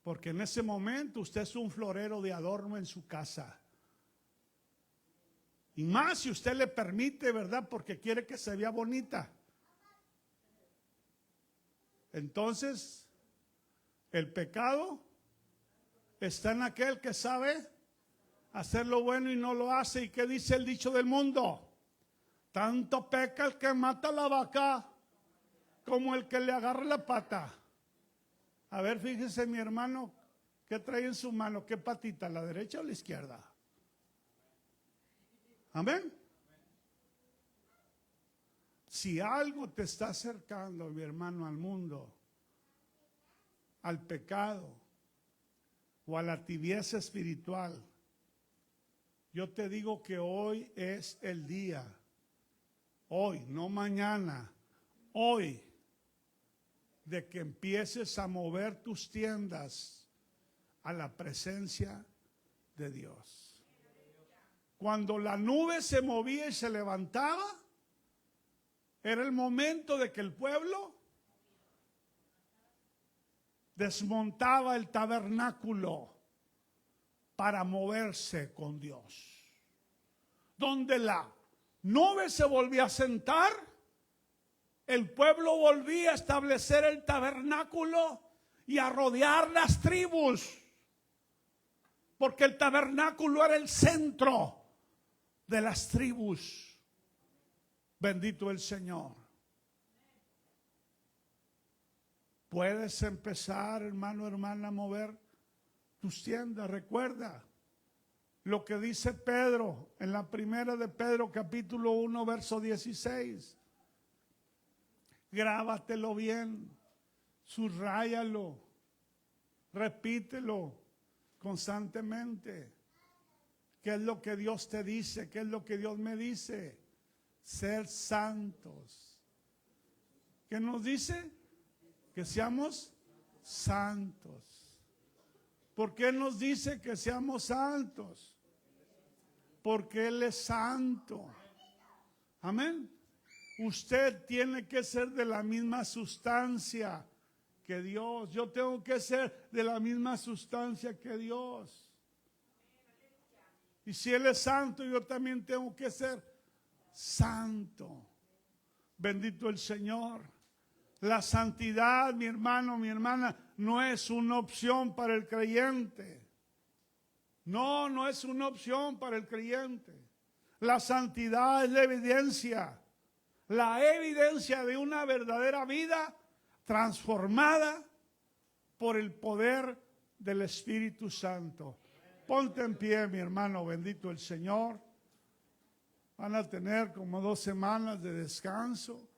Porque en ese momento usted es un florero de adorno en su casa. Y más si usted le permite, ¿verdad? Porque quiere que se vea bonita. Entonces, el pecado está en aquel que sabe hacer lo bueno y no lo hace. ¿Y qué dice el dicho del mundo? Tanto peca el que mata la vaca como el que le agarra la pata. A ver, fíjese mi hermano, ¿qué trae en su mano? ¿Qué patita? ¿La derecha o la izquierda? Amén. Si algo te está acercando, mi hermano, al mundo, al pecado o a la tibieza espiritual, yo te digo que hoy es el día. Hoy, no mañana, hoy, de que empieces a mover tus tiendas a la presencia de Dios. Cuando la nube se movía y se levantaba, era el momento de que el pueblo desmontaba el tabernáculo para moverse con Dios. Donde la nube se volvía a sentar, el pueblo volvía a establecer el tabernáculo y a rodear las tribus, porque el tabernáculo era el centro de las tribus. Bendito el Señor. Puedes empezar, hermano, hermana, a mover tus tiendas. Recuerda lo que dice Pedro en la primera de Pedro, capítulo 1, verso 16. Grábatelo bien, subráyalo, repítelo constantemente. ¿Qué es lo que Dios te dice? ¿Qué es lo que Dios me dice? Ser santos. ¿Qué nos dice? Que seamos santos. ¿Por qué nos dice que seamos santos? Porque Él es santo. Amén. Usted tiene que ser de la misma sustancia que Dios. Yo tengo que ser de la misma sustancia que Dios. Y si Él es santo, yo también tengo que ser santo. Bendito el Señor. La santidad, mi hermano, mi hermana, no es una opción para el creyente. No, no es una opción para el creyente. La santidad es la evidencia de una verdadera vida transformada por el poder del Espíritu Santo. Ponte en pie, mi hermano, bendito el Señor. Van a tener como 2 semanas de descanso.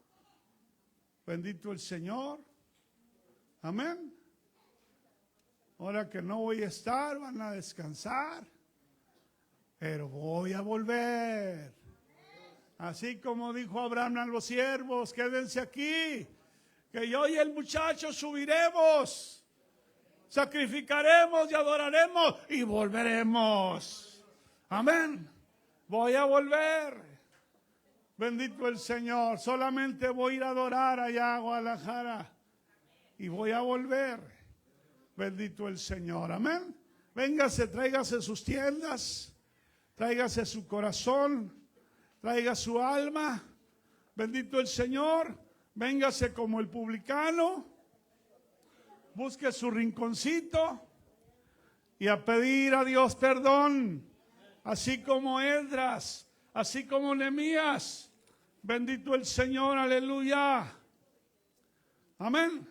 Bendito el Señor. Amén. Ahora que no voy a estar, van a descansar. Pero voy a volver. Así como dijo Abraham a los siervos, quédense aquí, que yo y el muchacho subiremos, sacrificaremos y adoraremos y volveremos. Amén. Voy a volver. Bendito el Señor. Solamente voy a ir a adorar allá a Guadalajara y voy a volver. Bendito el Señor. Amén. Véngase, tráigase sus tiendas, tráigase su corazón, traiga su alma. Bendito el Señor. Véngase como el publicano. Busque su rinconcito y a pedir a Dios perdón. Así como Esdras, así como Nehemías. Bendito el Señor, aleluya. Amén.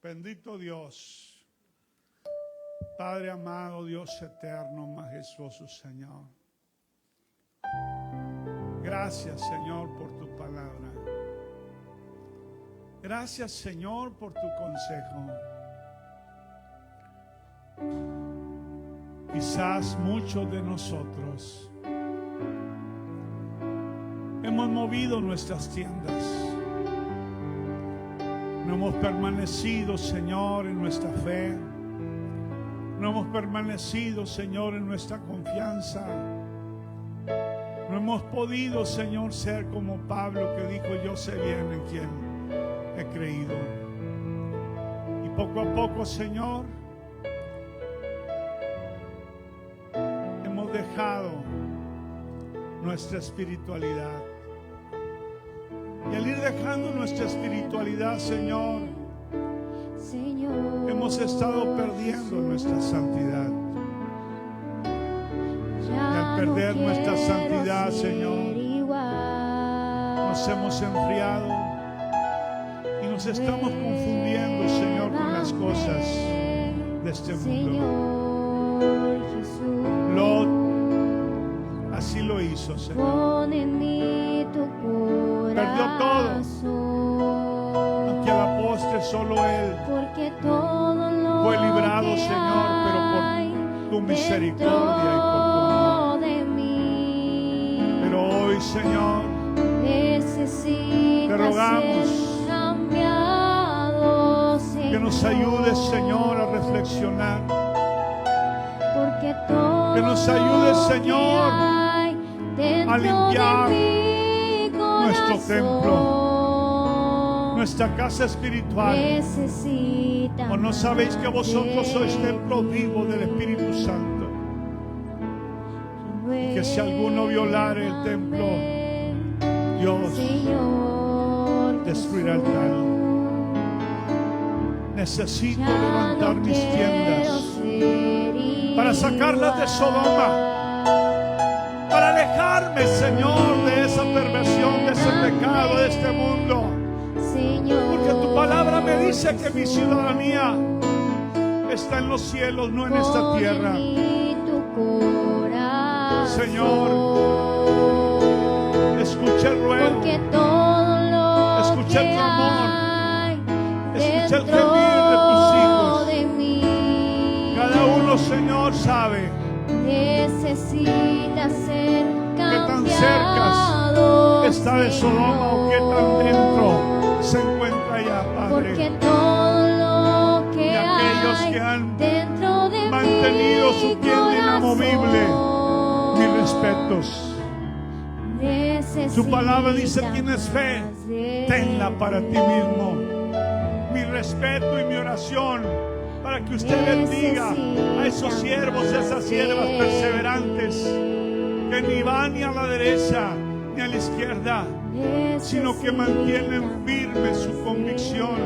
Bendito Dios. Padre amado, Dios eterno, majestuoso Señor. Gracias, Señor, por tu palabra. Gracias, Señor, por tu consejo. Quizás muchos de nosotros hemos movido nuestras tiendas. No hemos permanecido, Señor, en nuestra fe. No hemos permanecido, Señor, en nuestra confianza. No hemos podido, Señor, ser como Pablo, que dijo: yo sé bien en quién he creído. Y poco a poco, Señor, hemos dejado nuestra espiritualidad. Y al ir dejando nuestra espiritualidad, Señor, hemos estado perdiendo nuestra santidad. Y al perder nuestra santidad, Señor, nos hemos enfriado y nos estamos confundiendo, Señor, con las cosas de este mundo. Lot así lo hizo, Señor. Perdió todo, aunque a la postre solo Él fue librado, Señor, pero por tu misericordia y por tu amor. Pero hoy, Señor, te rogamos que nos ayudes, Señor, a reflexionar. Que nos ayudes, Señor, a limpiar nuestro templo, nuestra casa espiritual. ¿O no sabéis que vosotros sois templo vivo del Espíritu Santo? Y que si alguno violare el templo, Dios destruirá el tal. Necesito levantar mis tiendas para sacarlas de Sodoma, para alejarme, Señor, de esa perversión, de ese pecado, de este mundo. Porque tu palabra me dice que mi ciudadanía está en los cielos, no en esta tierra. Señor, escucha el ruego, escucha el clamor, escucha el gemir de tus hijos. Cada uno, Señor, sabe necesita ser qué tan cerca está de Sodoma o qué tan dentro se encuentra allá, Padre. Porque todo lo que Y aquellos hay que han dentro de mantenido mi su pie inamovible, corazón, mis respetos. Su palabra dice: necesita tienes fe, más de tenla para ti mismo. Mi respeto y mi oración para que usted bendiga a esos siervos y a esas siervas perseverantes que ni van ni a la derecha ni a la izquierda, sino que mantienen firme su convicción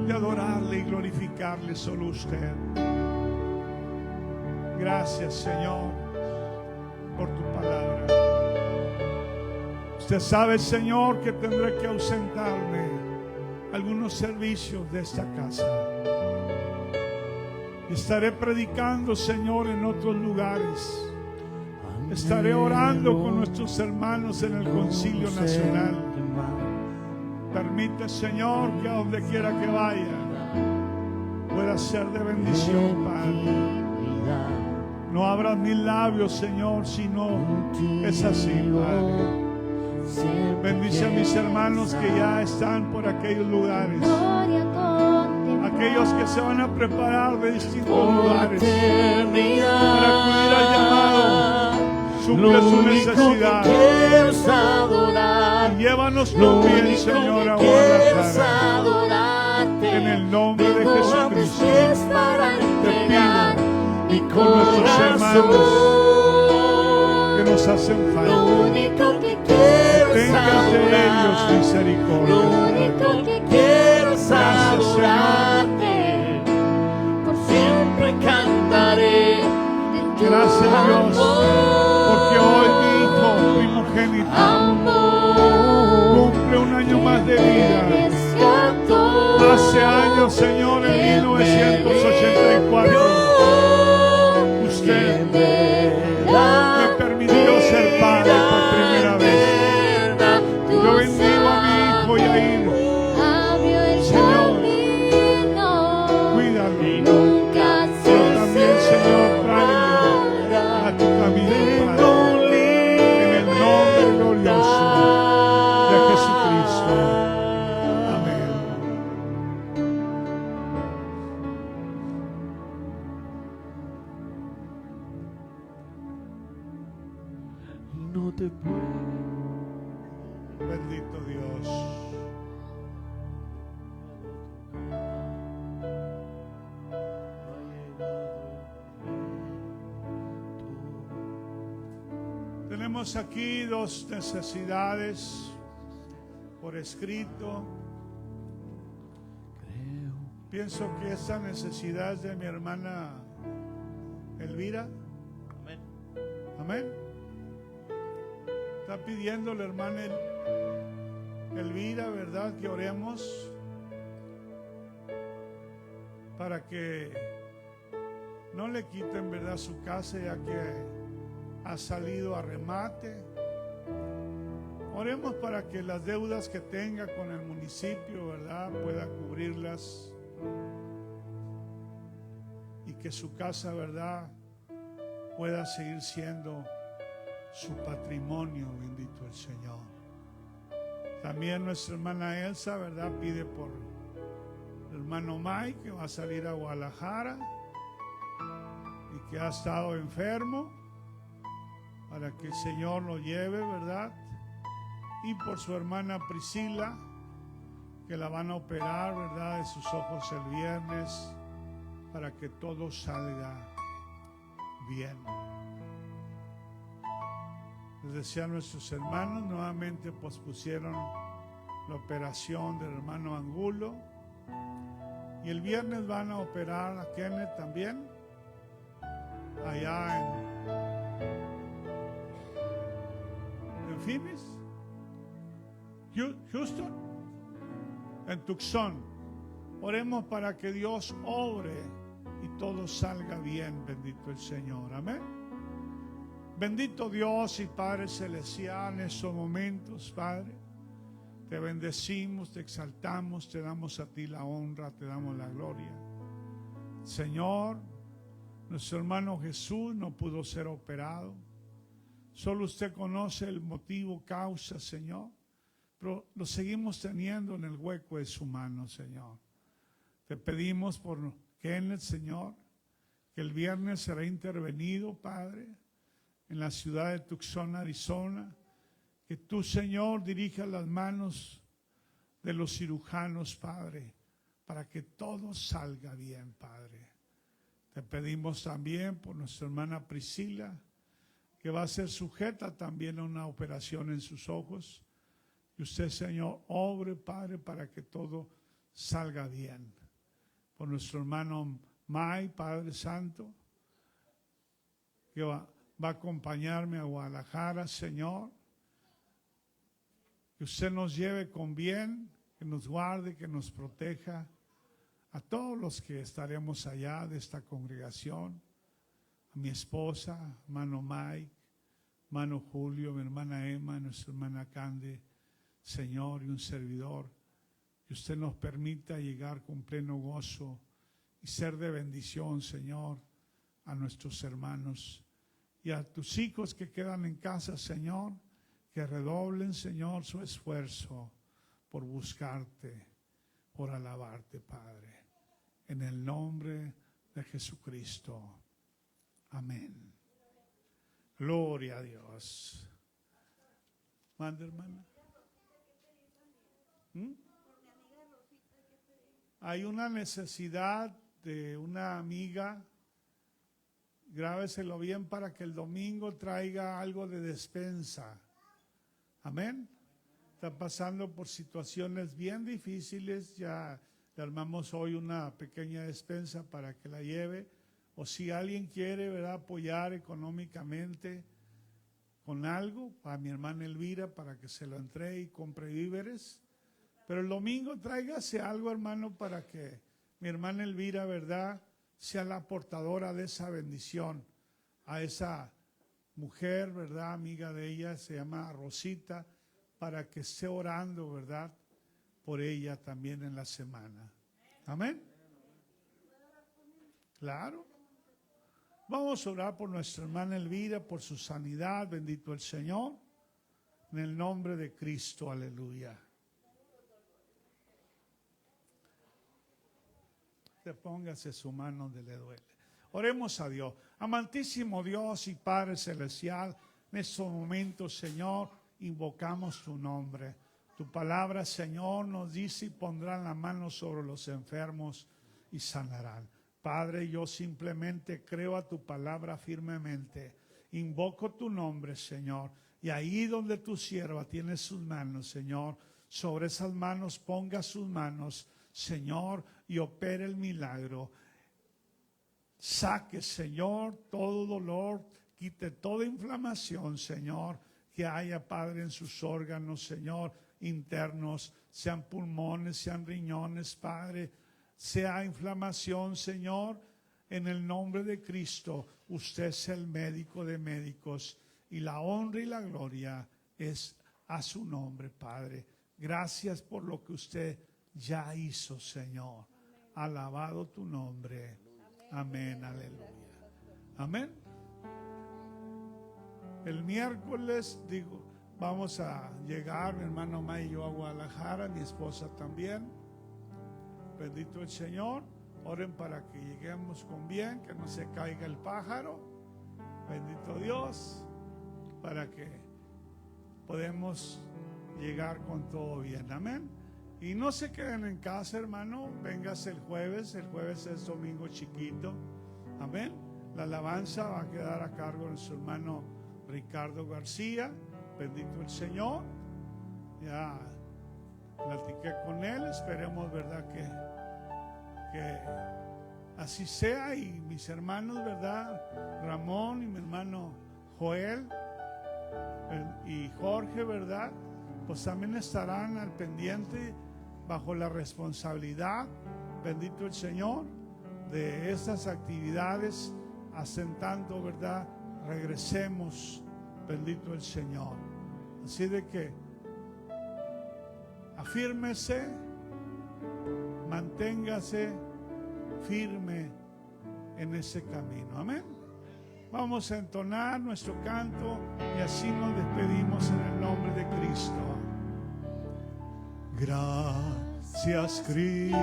de adorarle y glorificarle solo usted. Gracias, Señor, por tu palabra. Usted sabe, Señor, que tendré que ausentarme algunos servicios de esta casa. Estaré predicando, Señor, en otros lugares. Estaré orando con nuestros hermanos en el Concilio Nacional. Permite, Señor, que a donde quiera que vaya pueda ser de bendición, Padre. No abras mis labios, Señor, si no es así, Padre. Bendice a mis hermanos que ya están por aquellos lugares, aquellos que se van a preparar de distintos lugares para acudir al llamado. Suple su necesidad y llévanos con bien, Señor, a Guadalajara. En el nombre de Jesucristo te pido con nuestros hermanos que nos hacen falta, tengas de ellos misericordia. Gracias, Señor. por siempre cantaré. Gracias, Dios, porque hoy mi hijo primogénito cumple un año más de vida. Hace años, Señor, en 1984, usted me permitió ser padre por primera vez. Yo bendigo a mi hijo Yair. Señor, cuídalo. Pero también, Señor, tráelo a tu camino, Padre. En el nombre glorioso de Jesucristo. Amén. No te puedo. Bendito Dios. Tenemos aquí dos necesidades por escrito. Pienso que esta necesidad es de mi hermana Elvira. Amén. Amén. Está pidiendo la hermana Elvira, ¿verdad? Que oremos para que no le quiten, ¿verdad?, su casa, ya que ha salido a remate. Oremos para que las deudas que tenga con el municipio, ¿verdad?, pueda cubrirlas y que su casa, ¿verdad?, pueda seguir siendo su patrimonio. Bendito el Señor. También nuestra hermana Elsa, ¿verdad?, pide por el hermano Mike, que va a salir a Guadalajara y que ha estado enfermo, para que el Señor lo lleve, ¿verdad? Y por su hermana Priscila, que la van a operar, ¿verdad?, de sus ojos el viernes, para que todo salga bien. Les decía a nuestros hermanos, nuevamente pospusieron la operación del hermano Angulo, y el viernes van a operar a Kenneth también, allá en Phoenix, Houston, en Tucson. Oremos para que Dios obre y todo salga bien, bendito el Señor. Amén. Bendito Dios y Padre Celestial, en estos momentos, Padre, te bendecimos, te exaltamos, te damos a ti la honra, te damos la gloria. Señor, nuestro hermano Jesús no pudo ser operado. Solo usted conoce el motivo, causa, Señor. Pero lo seguimos teniendo en el hueco de su mano, Señor. Te pedimos por Kenneth, Señor, que el viernes será intervenido, Padre, en la ciudad de Tucson, Arizona. Que tú, Señor, dirijas las manos de los cirujanos, Padre, para que todo salga bien, Padre. Te pedimos también por nuestra hermana Priscila, que va a ser sujeta también a una operación en sus ojos. Y usted, Señor, obre, Padre, para que todo salga bien. Por nuestro hermano May, Padre Santo, que va a acompañarme a Guadalajara, Señor. Que usted nos lleve con bien, que nos guarde, que nos proteja. A todos los que estaremos allá de esta congregación, a mi esposa, hermano Mike, hermano Julio, mi hermana Emma, nuestra hermana Cande, Señor, y un servidor, que usted nos permita llegar con pleno gozo y ser de bendición, Señor, a nuestros hermanos y a tus hijos que quedan en casa, Señor, que redoblen, Señor, su esfuerzo por buscarte, por alabarte, Padre. En el nombre de Jesucristo. Amén. Gloria a Dios. Manda, hermana. Hay una necesidad de una amiga. Grábeselo bien para que el domingo traiga algo de despensa. Amén. Está pasando por situaciones bien difíciles. Ya le armamos hoy una pequeña despensa para que la lleve. O si alguien quiere, ¿verdad?, apoyar económicamente con algo, a mi hermana Elvira para que se lo entregue y compre víveres. Pero el domingo tráigase algo, hermano, para que mi hermana Elvira, ¿verdad?, sea la portadora de esa bendición a esa mujer, ¿verdad?, amiga de ella, se llama Rosita, para que esté orando, ¿verdad?, por ella también en la semana. Amén. Claro. Vamos a orar por nuestra hermana Elvira, por su sanidad, bendito el Señor, en el nombre de Cristo, aleluya. Te póngase su mano donde le duele. Oremos a Dios. Amantísimo Dios y Padre Celestial, en estos momentos, Señor, invocamos tu nombre. Tu palabra, Señor, nos dice y pondrán la mano sobre los enfermos y sanarán. Padre, yo simplemente creo a tu palabra firmemente. Invoco tu nombre, Señor. Y ahí donde tu sierva tiene sus manos, Señor, sobre esas manos ponga sus manos, Señor, y opere el milagro. Saque, Señor, todo dolor, quite toda inflamación, Señor, que haya, Padre, en sus órganos, Señor, internos, sean pulmones, sean riñones, Padre, sea inflamación, Señor, en el nombre de Cristo. Usted es el médico de médicos y la honra y la gloria es a su nombre, Padre. Gracias por lo que usted ya hizo, Señor. Alabado tu nombre. Amén, aleluya. Amén. El miércoles, vamos a llegar, mi hermano May y yo, a Guadalajara, mi esposa también. Bendito el Señor. Oren para que lleguemos con bien, que no se caiga el pájaro. Bendito Dios, para que podamos llegar con todo bien. Amén. Y no se queden en casa, hermano. Véngase el jueves. El jueves es domingo chiquito. Amén. La alabanza va a quedar a cargo de su hermano Ricardo García. Bendito el Señor. Ya platiqué con él. Esperemos, verdad, que así sea. Y mis hermanos, verdad, Ramón y mi hermano Joel y Jorge, verdad, pues también estarán al pendiente bajo la responsabilidad bendito el Señor, de estas actividades, hacen tanto, ¿verdad? Regresemos, bendito el Señor. Así de que afírmese, manténgase firme en ese camino. Amén. Vamos a entonar nuestro canto y así nos despedimos en el nombre de Cristo. Gracias, Cristo.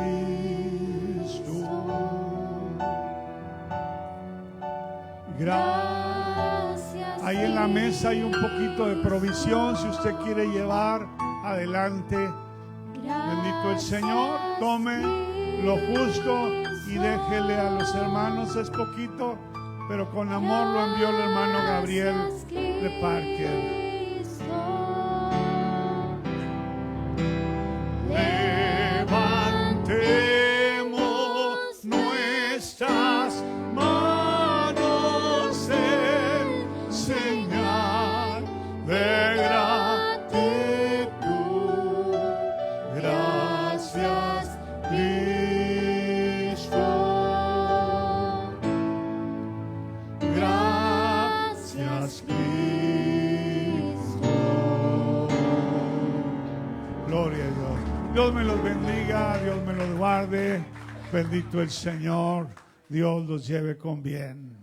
Gracias. Ahí en la mesa hay un poquito de provisión si usted quiere llevar adelante. Bendito el Señor. Tome lo justo y déjele a los hermanos. Es poquito, pero con amor lo envió el hermano Gabriel de Parker. Levantemos nuestras manos en señal de gratitud. Gracias, Cristo. Gracias, Cristo. Gloria a Dios. Dios me los bendiga, Dios me los guarde. Bendito el Señor. Dios los lleve con bien.